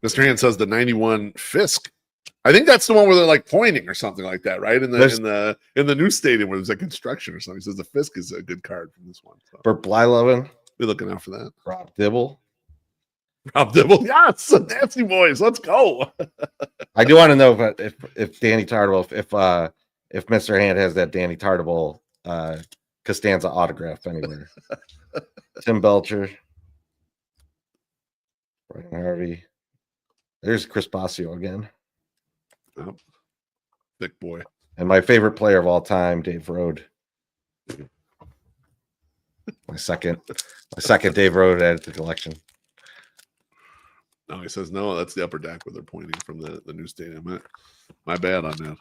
Mr. Hand says the 91 Fisk. I think that's the one where they're like pointing or something like that, right? In the new stadium where there's a construction or something. He says the Fisk is a good card from this one. So For Blyleven, be looking out for that. Rob Dibble. Rob Dibble. Yes, the Nasty Boys. Let's go. I do want to know if Danny Tartable, if Mr. Hand has that Danny Tartable Costanza autograph anywhere. Tim Belcher. Brian Harvey. There's Chris Basio again. Oh, thick boy. And my favorite player of all time, Dave Rode. My second Dave Rode added to the collection. No, he says no. That's the upper deck where they're pointing from the new stadium. My bad on that.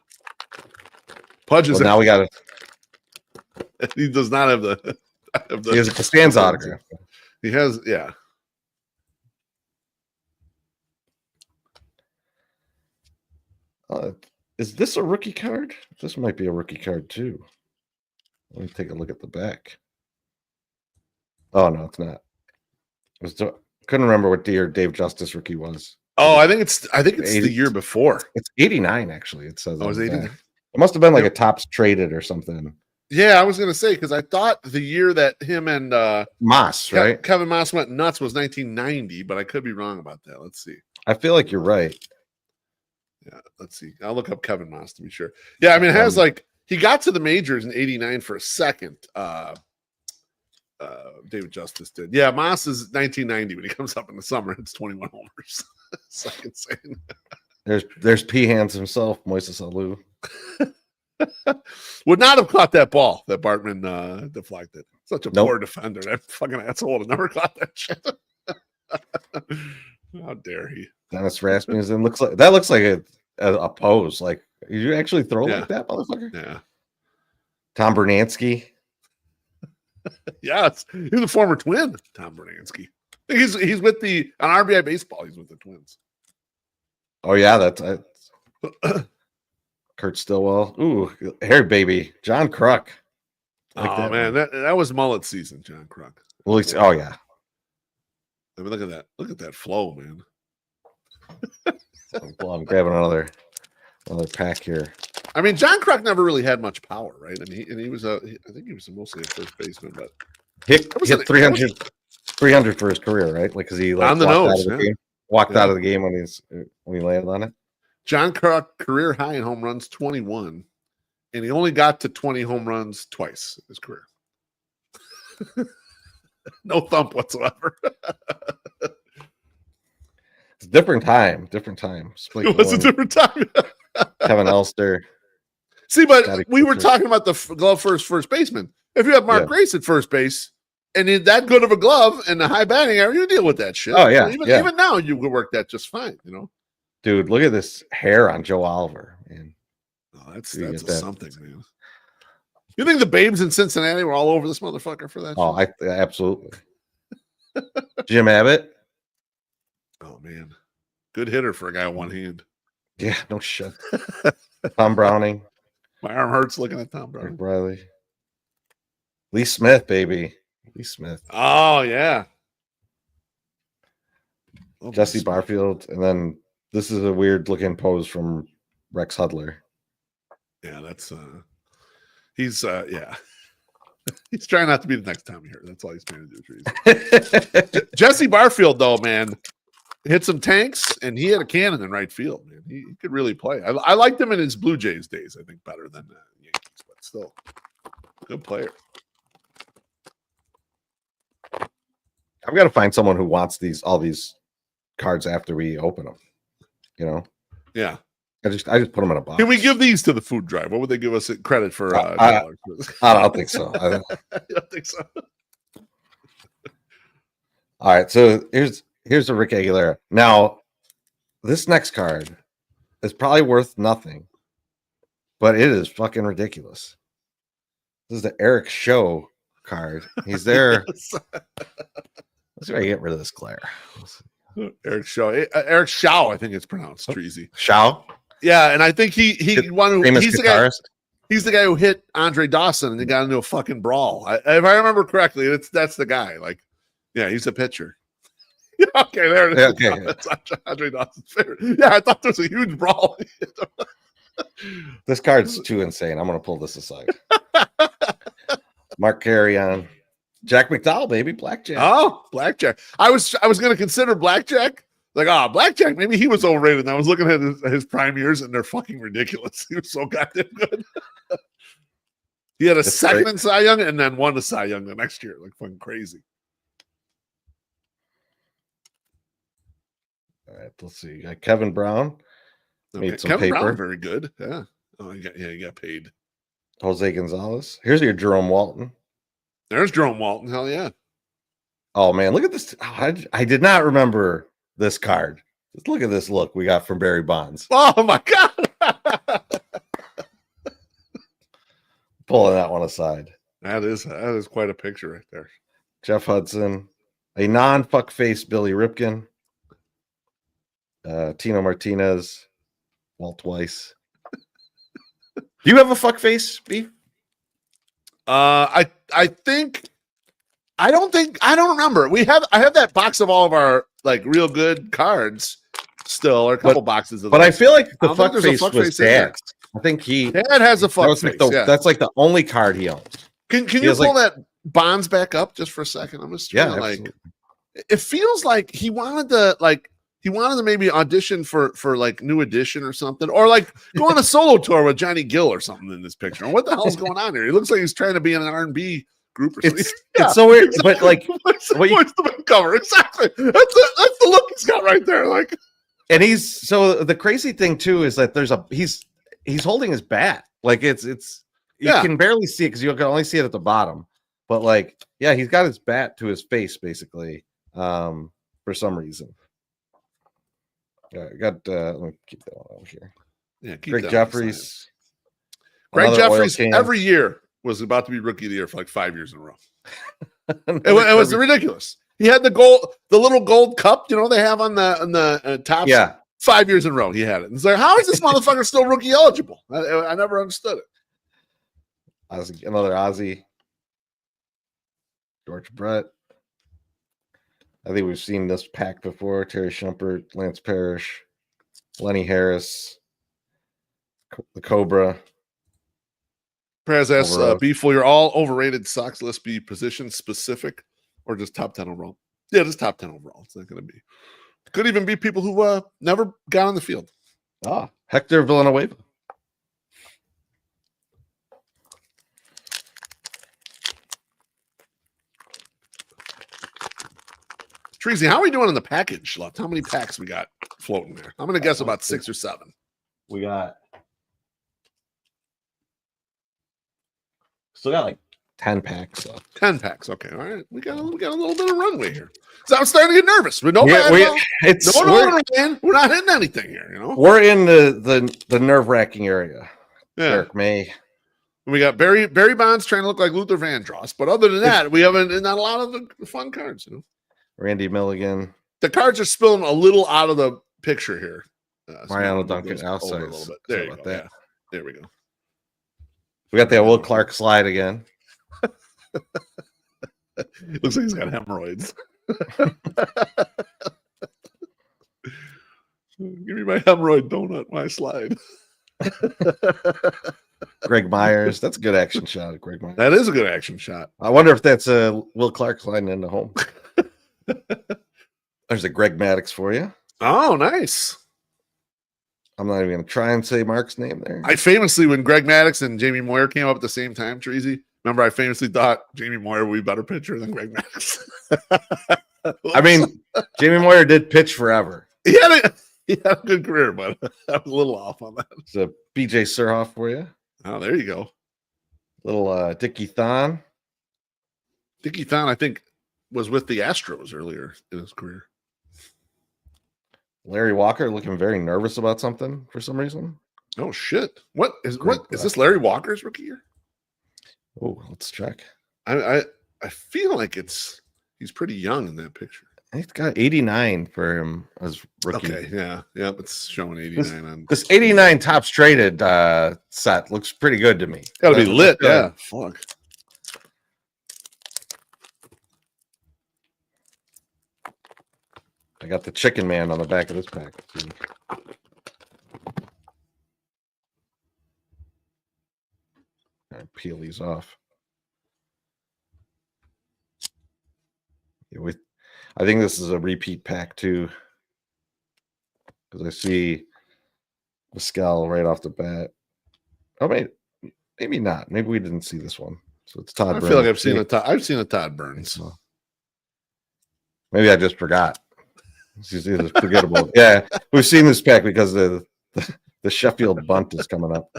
Pudge is now we got it. He does not have the. He has a Costanza autograph. He has, yeah. Is this a rookie card? This might be a rookie card too. Let me take a look at the back. Oh no, it's not. Couldn't remember what year Dave Justice rookie was. Oh, I think it's the year before. It's 89 actually. It says. Oh, it was 89. It must have been like a Topps traded or something. Yeah, I was gonna say because I thought the year that him and Moss, right? Kevin Moss went nuts was 1990, but I could be wrong about that. Let's see. I feel like you're right. Yeah, let's see. I'll look up Kevin Moss to be sure. Yeah, I mean, it has like he got to the majors in '89 for a second. David Justice did. Yeah, Moss is 1990 when he comes up in the summer. It's 21 homers. It's like insane. There's P Hands himself, Moises Alou. Would not have caught that ball that Bartman deflected. Such a poor defender. That fucking asshole would never caught that shit. How dare he? Dennis Rasmussen looks like a pose. Like, did you actually throw like that, motherfucker? Yeah. Tom Bernansky. Yes, he's a former Twin. Tom Bernansky. He's with on RBI Baseball. He's with the Twins. Oh yeah, that's Kurt Stillwell. Ooh, Harry baby, John Kruk. Like man, that was mullet season, John Kruk. Well, oh yeah. I mean, look at that. Look at that flow, man. Well, I'm grabbing another pack here. I mean, John Kruk never really had much power, right? I mean, he was I think he was mostly a first baseman, but hit 300 for his career, right? Like, because he on the nose, walked out of the game when he landed on it. John Kruk career high in home runs 21, and he only got to 20 home runs twice in his career. No thump whatsoever. It's a different time. It was a different time. Kevin Elster. See, but we were talking about the glove first baseman. If you have Mark Grace at first base and that good of a glove and the high batting area, you deal with that shit. Oh yeah, even now you could work that just fine. You know, dude, look at this hair on Joe Oliver, man. Oh, that's something, man. You think the babes in Cincinnati were all over this motherfucker for that? Oh, absolutely. Jim Abbott. Oh man, good hitter for a guy with one hand. Yeah, no shit. Tom Browning. My arm hurts looking at Tom Browning. Riley. Lee Smith, baby. Lee Smith. Oh yeah. Jesse Barfield, and then this is a weird looking pose from Rex Hudler. Yeah, that's he's yeah. He's trying not to be the next Tommy Hurt. That's all he's trying to do. Jesse Barfield, though, man, hit some tanks, and he had a cannon in right field. Man, he could really play. I liked him in his Blue Jays days. I think better than Yankees, but still, good player. I've got to find someone who wants all these cards after we open them. You know? Yeah. I just put them in a box. Can we give these to the food drive? What would they give us credit for? I don't think so. I don't think so. All right, so here's a Rick Aguilera. Now, this next card is probably worth nothing, but it is fucking ridiculous. This is the Eric Show card. He's there. Yes. Let's see if I can get rid of this glare. Eric Shaw. Eric Shaw, I think it's pronounced Treasy. Shaw, Yeah, and I think he won. famous He's the guy. guitarist. He's the guy who hit Andre Dawson and they got into a fucking brawl. If I remember correctly, that's the guy. Like, yeah, he's a pitcher. Okay, there it is. Okay. That's Andre Dawson's favorite. Yeah, I thought there was a huge brawl. This card's too insane. I'm gonna pull this aside. Mark Carrion, Jack McDowell, baby, Blackjack. Oh, Blackjack. I was going to consider Blackjack. Like, Blackjack, maybe he was overrated. And I was looking at his prime years, and they're fucking ridiculous. He was so goddamn good. He had a second in Cy Young and then won the Cy Young the next year. Like, fucking crazy. All right, let's see. You got Kevin Brown. Okay. Made some Kevin paper. Brown, very good. Yeah. Oh, he got paid. Jose Gonzalez. Here's your Jerome Walton. There's Jerome Walton. Hell yeah. Oh man, look at this. Oh, I did not remember this card. Just look at this look we got from Barry Bonds. Oh my God. Pulling that one aside. That is quite a picture right there. Jeff Hudson, a non-fuck face Billy Ripken, Tino Martinez, Walt Weiss. Do you have a fuck face, B? I don't remember. I have that box of all of our like real good cards still, or a couple boxes of But those. I feel like the I don't fuck think there's a face fuck was face in there. Dad's. I think he Dad has a that fuck was face. like Yeah. that's like the only card he owns. Can he you has, pull like- that Bonds back up just for a second? I'm just trying to absolutely. it feels like he wanted to maybe audition for like New Edition or something, or like go on a solo tour with Johnny Gill or something in this picture. What the hell's going on here? He looks like he's trying to be in an R&B group or something. It's so weird, but like what's what you- the back cover? Exactly. That's the look he's got right there. Like, and he's so the crazy thing too is that he's holding his bat. Like it's you Yeah. can barely see it because you can only see it at the bottom. But like, yeah, he's got his bat to his face basically, for some reason. Yeah, I got let me keep that one over here. yeah, keep Greg that on the side. Jeffries. Greg Another oil Jeffries can. every year was about to be rookie of the year for like 5 years in a row. Another It was Kirby- ridiculous. He had the little gold cup, they have on the top. Yeah, 5 years in a row, he had it. It's like, how is this motherfucker still rookie eligible? I never understood it. Another Ozzy. George Brett. I think we've seen this pack before. Terry Shumpert, Lance Parrish, Lenny Harris, the Cobra. Perez asks, Overall. be full, you're all overrated socks. Let's be position specific or just top 10 overall. Yeah, just top 10 overall. It's not going to be. Could even be people who never got on the field. Hector Villanueva. Treasy, how are we doing in the package left? How many packs we got floating there? I'm going to guess about 6 or 7. We got still got like 10 packs left. 10 packs. Okay. All right. We got a little bit of runway here. So I'm starting to get nervous. But no, It's we're not hitting anything here, we're in the nerve-wracking area. Yeah. Eric May. We got Barry Bonds trying to look like Luther Vandross. But other than that, we haven't not a lot of the fun cards, Randy Milligan. The cards are spilling a little out of the picture here. Mariano we'll move Duncan those outside. over a little bit. Sorry There you about go. that. Yeah. There we go. We got that Will Clark slide again. Looks like he's got hemorrhoids. Give me my hemorrhoid donut, my slide. Greg Myers. That's a good action shot, Greg Myers. That is a good action shot. I wonder if that's a Will Clark sliding into home. There's a Greg Maddox for you. Oh, nice. I'm not even going to try and say Mark's name there. I famously, when Greg Maddox and Jamie Moyer came up at the same time, Treasy, remember I famously thought Jamie Moyer would be a better pitcher than Greg Maddox. I mean, Jamie Moyer did pitch forever. he had a good career, but I was a little off on that. It's a BJ Surhoff for you. Oh, there you go. Little Dickie Thon. Dickie Thon, I think, was with the Astros earlier in his career. Larry Walker looking very nervous about something for some reason. Oh what is Great this Larry Walker's rookie year? Oh, let's check. I I feel like he's pretty young in that picture. He's got 89 for him as rookie. Okay, yeah, it's showing 89 on This 89 Topps Traded set looks pretty good to me. Gotta be That lit, looks good. yeah. Fuck. I got the Chicken Man on the back of this pack. I peel these off. Yeah, I think this is a repeat pack too, because I see Pascal right off the bat. Oh, maybe not. Maybe we didn't see this one. So it's Todd. I Burns. feel like I've seen a Todd Burns. Maybe I just forgot. It's forgettable. Yeah, we've seen this pack because the Sheffield bunt is coming up.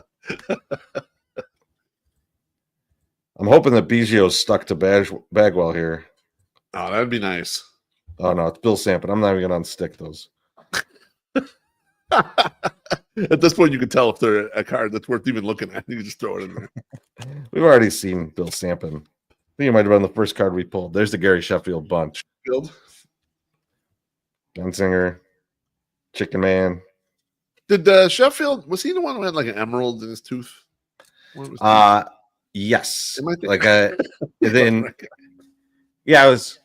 I'm hoping that Biggio's stuck to Bagwell here. Oh, that'd be nice. Oh no, it's Bill Sampson. I'm not even gonna unstick those. At this point, you can tell if they're a card that's worth even looking at. You can just throw it in there. We've already seen Bill Sampson. I think it might have been the first card we pulled. There's the Gary Sheffield bunch. Gunslinger, Chicken Man. Did Sheffield, was he the one who had like an emerald in his tooth? Yes. Like then yeah, it was.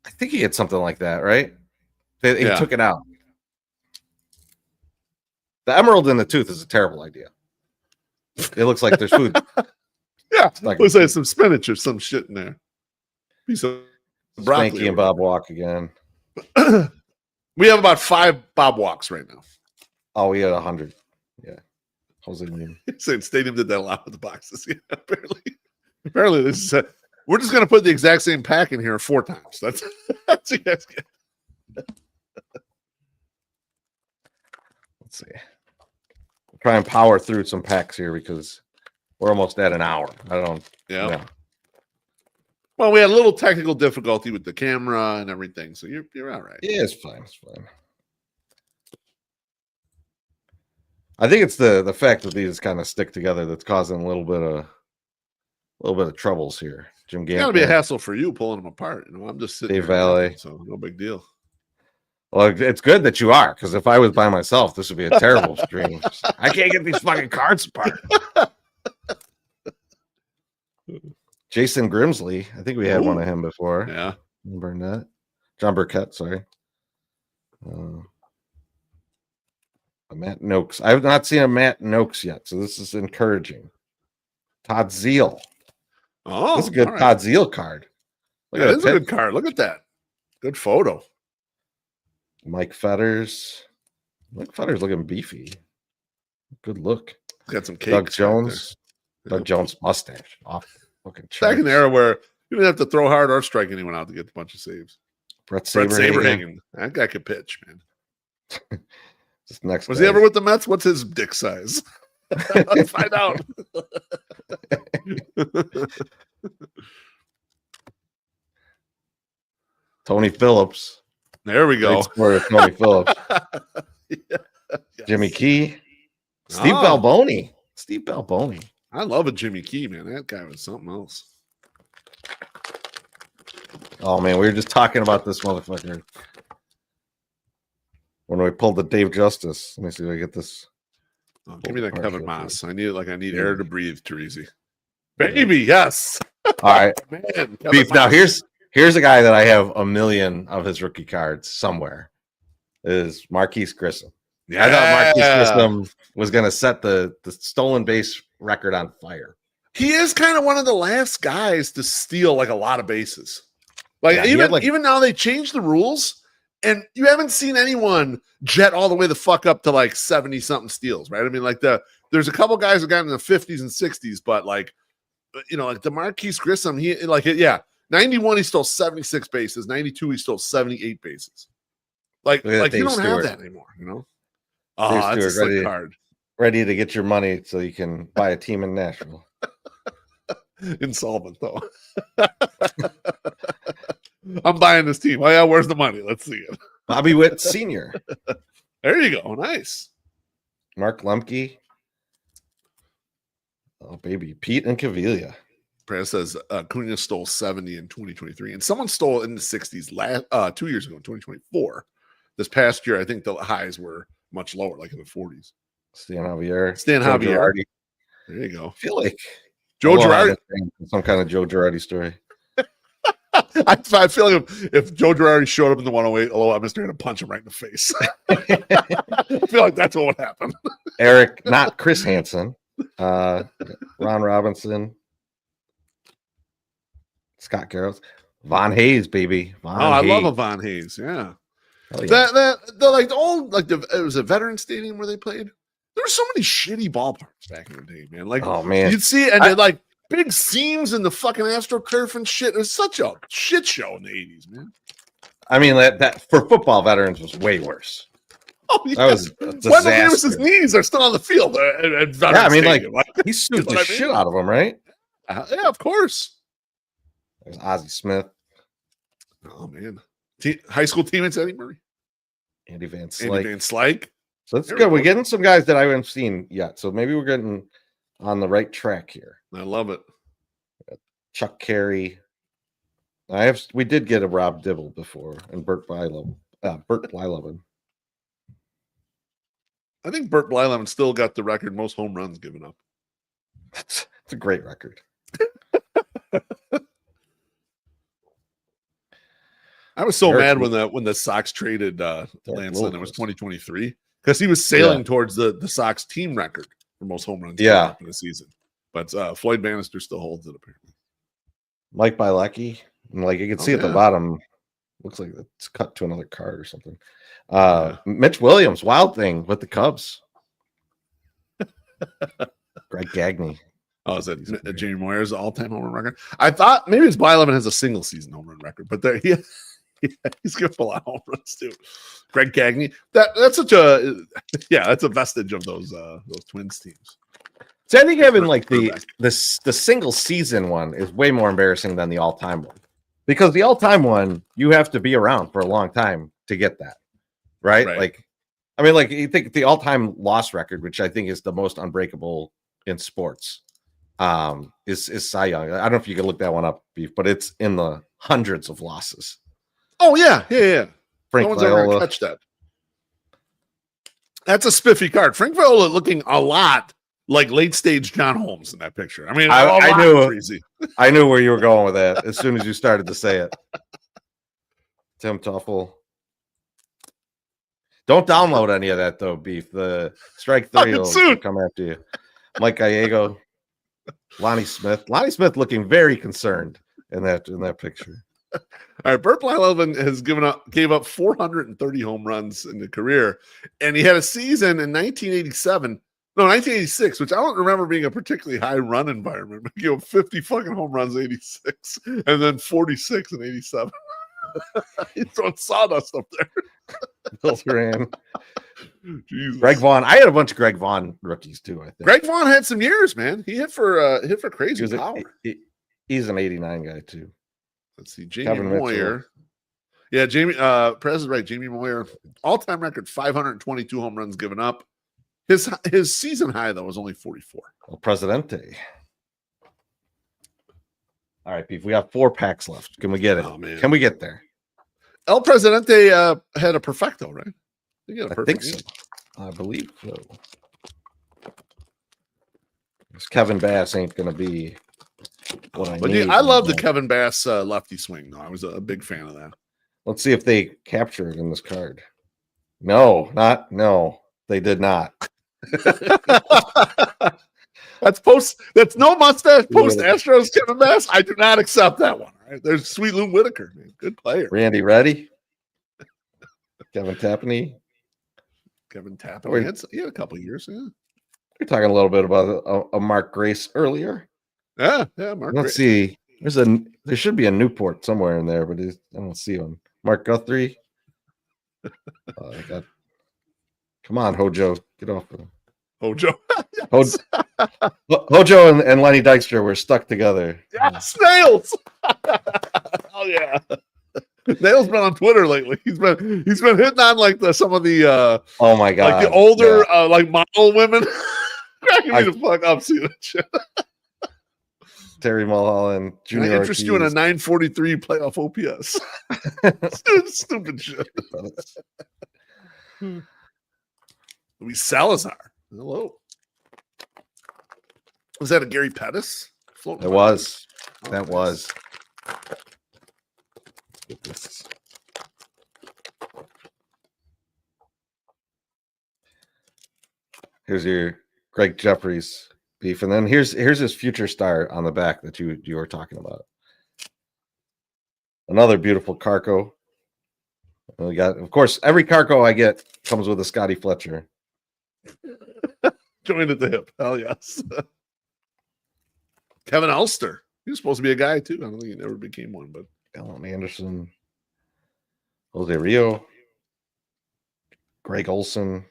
I think he had something like that, right? He took it out. The emerald in the tooth is a terrible idea. It looks like there's food. Yeah, looks like some spinach or some shit in there. Piece of broccoli. Spanky and Bob Walk again. We have about 5 Bob Walks right now. Oh, we had 100. Yeah. Jose Newman. Saying Stadium did that a lot with the boxes. Yeah, apparently this is we're just gonna put the exact same pack in here 4 times. That's what you guys get. Let's see. We'll try and power through some packs here because we're almost at an hour. Yeah. Well, we had a little technical difficulty with the camera and everything, so you're all right. Yeah, it's fine. It's fine. I think it's the fact that these kind of stick together that's causing a little bit of troubles here. Jim Gant. It's gotta be a hassle for you pulling them apart. I'm just sitting Dave here Valle. talking, so no big deal. Well, it's good that you are, because if I was by myself, this would be a terrible stream. I can't get these fucking cards apart. Jason Grimsley. I think we had one of him before. Yeah. Burnett. John Burkett, sorry. Matt Noakes. I have not seen a Matt Noakes yet, so this is encouraging. Todd Zeal. Oh, this is a good Todd Zeal card. That is a good card. Look at that. Good photo. Mike Fetters. Mike Fetters looking beefy. Good look. Got some cakes. Doug Jones. Doug Jones mustache. Off looking. Back in the era where you didn't have to throw hard or strike anyone out to get a bunch of saves. Brett Saberhagen. That guy could pitch, man. Just next. Was he ever with the Mets? What's his dick size? Let's find out. Tony Phillips. There we go. Tony Phillips. Yes. Jimmy Key. Steve Balboni. Steve Balboni. I love a Jimmy Key, man. That guy was something else. Oh man, we were just talking about this motherfucker when we pulled the Dave Justice. Let me see if I get this. Oh, give me that Kevin Moss. I need air to breathe, Teresi. Baby, yes. All right, man. Beef. Now here's a guy that I have a million of his rookie cards somewhere. Is Marquise Grissom. Yeah. I thought Marquise Grissom was going to set the stolen base record on fire. He is kind of one of the last guys to steal like a lot of bases. Even now they changed the rules, and you haven't seen anyone jet all the way the fuck up to like 70 something steals, right? I mean, like there's a couple guys that got in the 50s and 60s, but like the Marquise Grissom, 91 he stole 76 bases, 92 he stole 78 bases. Like you don't have that anymore, Oh, that's a slick card. Ready to get your money so you can buy a team in Nashville. Insolvent though. I'm buying this team. Oh yeah, where's the money? Let's see it. Bobby Witt Sr. There you go. Nice. Mark Lemke. Oh baby, Pete and Cavilla. Perez says Cunha stole 70 in 2023, and someone stole in the 60s 2 years ago in 2024. This past year, I think the highs were much lower, like in the 40s. Stan Javier. Stan Joe Javier. Girardi. There you go. I feel like Joe Girardi. Some kind of Joe Girardi story. I feel like if Joe Girardi showed up in the 108, I'm just going to punch him right in the face. I feel like that's what would happen. Eric, not Chris Hansen. Ron Robinson. Scott Garrett. Von Hayes, baby. I love a Von Hayes. Yeah. Yeah. It was a veteran stadium where they played. There were so many shitty ballparks back in the day, man. Like, oh man, you'd see it, and they're like big seams in the fucking AstroTurf and shit. It was such a shit show in the 80s, man. I mean, that for football veterans was way worse. Oh, yeah. That was a disaster. Wendell Davis's knees are still on the field. Yeah, I mean, stadium. Like he sued the shit out of them, right? Yeah, of course. There's Ozzie Smith. Oh man, high school teammates Eddie Murray, Andy Van Slyke. So that's good. We're getting some guys that I haven't seen yet, so maybe we're getting on the right track here. I love it. Chuck Carey. We did get a Rob Dibble before, and Burt Blyleven. I think Burt Blyleven still got the record most home runs given up. It's a great record. I was so mad when the Sox traded Lance Lynn. It was 2023 because he was sailing towards the Sox team record for most home runs in the season. But Floyd Bannister still holds it apparently. Mike Bielecki, like you can see at the bottom, looks like it's cut to another card or something. Mitch Williams, Wild Thing with the Cubs. Greg Gagne. Oh, is that Jamie Moyer's all-time home run record? I thought maybe it's Blyleven has a single season home run record, but he's given a lot of home runs too. Greg Gagne. That's such a that's a vestige of those Twins teams. So I think having like the single season one is way more embarrassing than the all-time one. Because the all-time one, you have to be around for a long time to get that. Right? Like, I mean, like you think the all-time loss record, which I think is the most unbreakable in sports, is Cy Young. I don't know if you can look that one up, Beef, but it's in the hundreds of losses. Oh yeah. Frank no one's ever gonna catch that. That's a spiffy card. Frank Viola looking a lot like late stage John Holmes in that picture. I mean, I knew where you were going with that as soon as you started to say it. Tim Tuffle. Don't download any of that though, Beef. The strike 3 will come after you. Mike Gallego, Lonnie Smith. Lonnie Smith looking very concerned in that picture. All right, Burt Blyleven gave up 430 home runs in the career, and he had a season in 1986, which I don't remember being a particularly high run environment. But he gave up 50 fucking home runs in 86, and then 46 in 87. He's throwing sawdust up there. Bill Duran. Greg Vaughn. I had a bunch of Greg Vaughn rookies too. I think Greg Vaughn had some years, man. He hit for crazy power. He's an 89 guy too. Let's see, Jamie Moyer. Yeah, Jamie. Perez is right. Jamie Moyer, all-time record, 522 home runs given up. His season high though was only 44. El Presidente. All right, Beef. We got 4 packs left. Can we get it? Oh, man. Can we get there? El Presidente had a perfecto, right? I think so. I believe so. Kevin Bass ain't going to be what I need. I love the Kevin Bass lefty swing, though. I was a big fan of that. Let's see if they capture it in this card. No, they did not. That's no mustache post Astros Kevin Bass. I do not accept that one. Right? There's Sweet Lou Whitaker, man. Good player. Randy Reddy. Kevin Tapani. He had a couple of years. Yeah. We're talking a little bit about a Mark Grace earlier. Yeah, Mark. Let's see. There should be a Newport somewhere in there, but I don't see one. Mark Guthrie. Come on, Hojo, get off of him. Hojo. Hojo and Lenny Dykstra were stuck together. Yes, Nails. Oh yeah. Nails been on Twitter lately. He's been hitting on like some of the oh my god, like the older like model women. Cracking me the fuck up seeing that shit. Terry Mulholland, Can I Junior interest you in a Ortiz. 943 playoff OPS? Stupid shit. Luis Salazar. Hello. Was that a Gary Pettis? Floating It by? was. Oh, That nice. was. Get this. Here's your Greg Jeffries beef, and then here's his future star on the back that you were talking about. Another beautiful Carco. And we got, of course, every Carco I get comes with a Scotty Fletcher. Joined at the hip. Hell yes. Kevin Elster. He was supposed to be a guy too. I don't think he never became one, but Alan Anderson, Jose Rio, Greg Olson,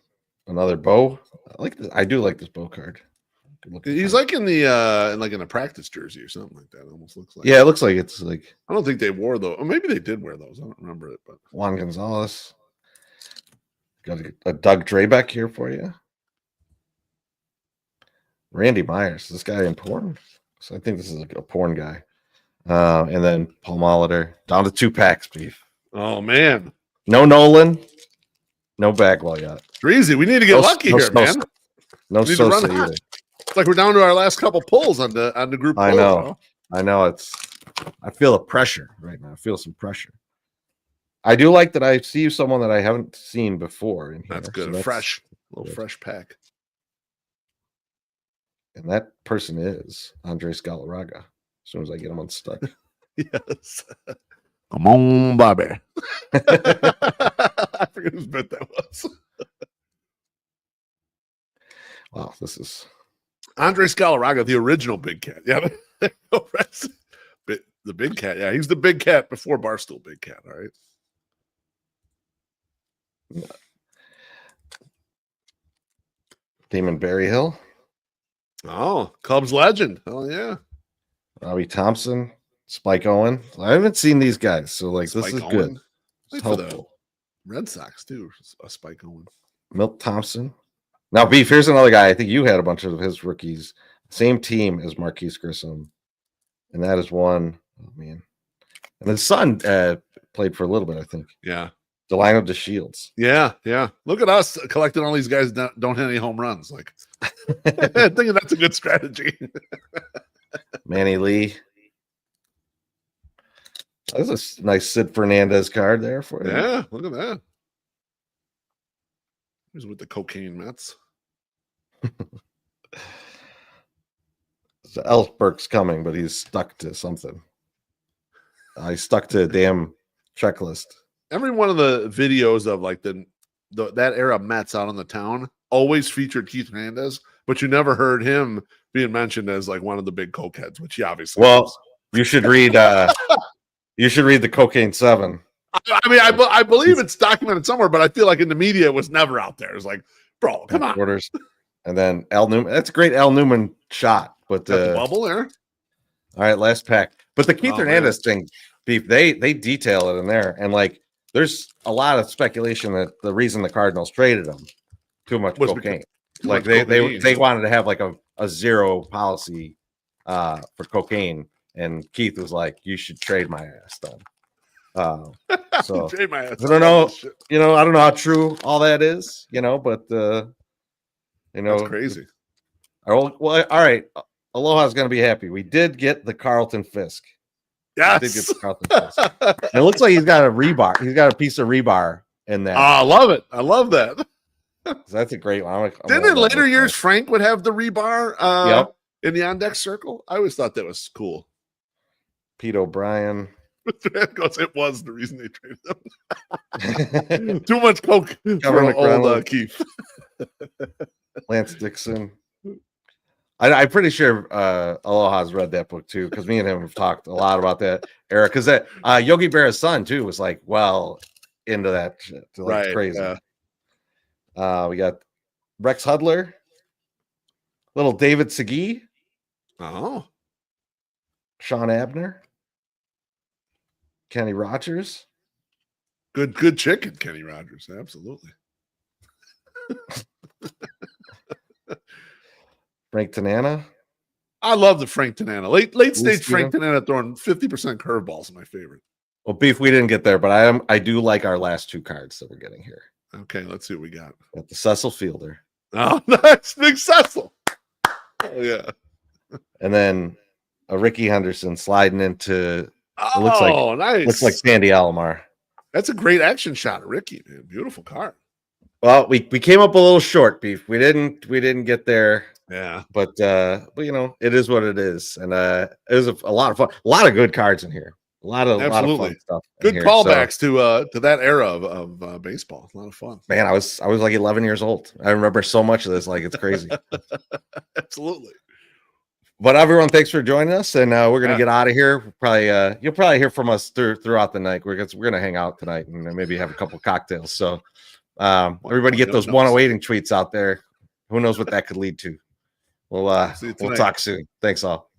another Bo. I like this. I do like this Bo card. Good looking he's card. like in the in a practice jersey or something like that. It almost looks like. Yeah, it looks like it's like I don't think they wore those. Or maybe they did wear those. I don't remember it, but Juan Gonzalez. Got a Doug Drabeck here for you. Randy Myers. This guy in porn. So I think this is a porn guy. And then Paul Molitor. Down to 2 packs, beef. oh man. No Nolan. No Bagwell yet. Breezy, we need to get lucky here, man. No We need to run Sosa hot. either. It's like we're down to our last couple pulls on the group. I polls, know. I know. I feel a pressure right now. I feel some pressure. I do like that I see someone that I haven't seen before in here. That's good. So Fresh. A little good. fresh pack. And that person is Andres Galarraga. As soon as I get him unstuck. Yes. Come on, Bobby. I forget whose bet that was. Wow, this is Andres Galarraga, the original Big Cat. Yeah. The Big Cat. Yeah, he's the Big Cat before Barstool Big Cat. All right. Damon Berryhill, Oh, Cubs legend. Oh yeah. Robbie Thompson, Spike Owen. I haven't seen these guys, so like this Spike is Owen. good. Played It's for the helpful. Red Sox too. Spike Owen. Milt Thompson. Now, Beef, here's another guy. I think you had a bunch of his rookies. Same team as Marquise Grissom. And that is one. Oh, man. And his son played for a little bit, I think. Yeah. Delino DeShields. Yeah. Yeah. Look at us collecting all these guys that don't hit any home runs. Like, I think that's a good strategy. Manny Lee. That's a nice Sid Fernandez card there for you. Yeah. Look at that. He's with the cocaine Mets. So Ellsberg's coming, but he's stuck to something. He's stuck to a damn checklist. Every one of the videos of like that era Mets out on the town always featured Keith Hernandez, but you never heard him being mentioned as like one of the big cokeheads, which he obviously Well, is. you should read the Cocaine 7. I mean, I believe it's documented somewhere, but I feel like in the media it was never out there. It's like, bro, come on. Orders. And then Al Newman. That's a great Al Newman shot. But Got the bubble there. all right, last pack. But the Keith Oh, Hernandez thing, Beef, they detail it in there. And like there's a lot of speculation that the reason the Cardinals traded him too much Was cocaine. Too Like much cocaine. they wanted to have like a zero policy for cocaine. And Keith was like, you should trade my ass then. So Trade my ass. I don't know. Shit. I don't know how true all that is, but That's crazy. Well, all right. Aloha's going to be happy. We did get the Carlton Fisk. We did get Yes. the Carlton Fisk. And it looks like he's got a rebar. He's got a piece of rebar in that. I love it. I love that. So that's a great one. Didn't in later years Frank would have the rebar Yep. in the on deck circle? I always thought that was cool. Pete O'Brien. Because it was the reason they traded him. Too much coke for Kevin old McReynolds. Keith. Lance Dixon. I'm pretty sure Aloha's read that book too, because me and him have talked a lot about that era. Because that Yogi Berra's son too was like well into that shit. Like Right, crazy. yeah. We got Rex Hudler, little David Segui, Oh, Sean Abner, Kenny Rogers. good chicken, Kenny Rogers. Absolutely. Frank Tanana, I love the Frank Tanana. Late stage Steven? Frank Tanana throwing 50% curveballs is my favorite. Well, Beef, we didn't get there, but I do like our last two cards that we're getting here. Okay, let's see what we got. Got the Cecil Fielder. Oh, nice. Big Cecil. Oh, yeah. And then a Ricky Henderson sliding into Oh, nice. looks like Sandy Alomar. That's a great action shot, Ricky. Man. Beautiful card. Well, we came up a little short, Beef. We didn't get there. Yeah. But you know, it is what it is. And it was a lot of fun. A lot of good cards in here. A lot of fun stuff. Good here. callbacks to that era of baseball. A lot of fun. Man, I was like 11 years old. I remember so much of this, like it's crazy. Absolutely. But everyone, thanks for joining us, and we're gonna get out of here. Probably you'll probably hear from us throughout the night. We're gonna hang out tonight and maybe have a couple cocktails. So everybody get those 108 tweets out there. Who knows what that could lead to? We'll talk soon. Thanks all.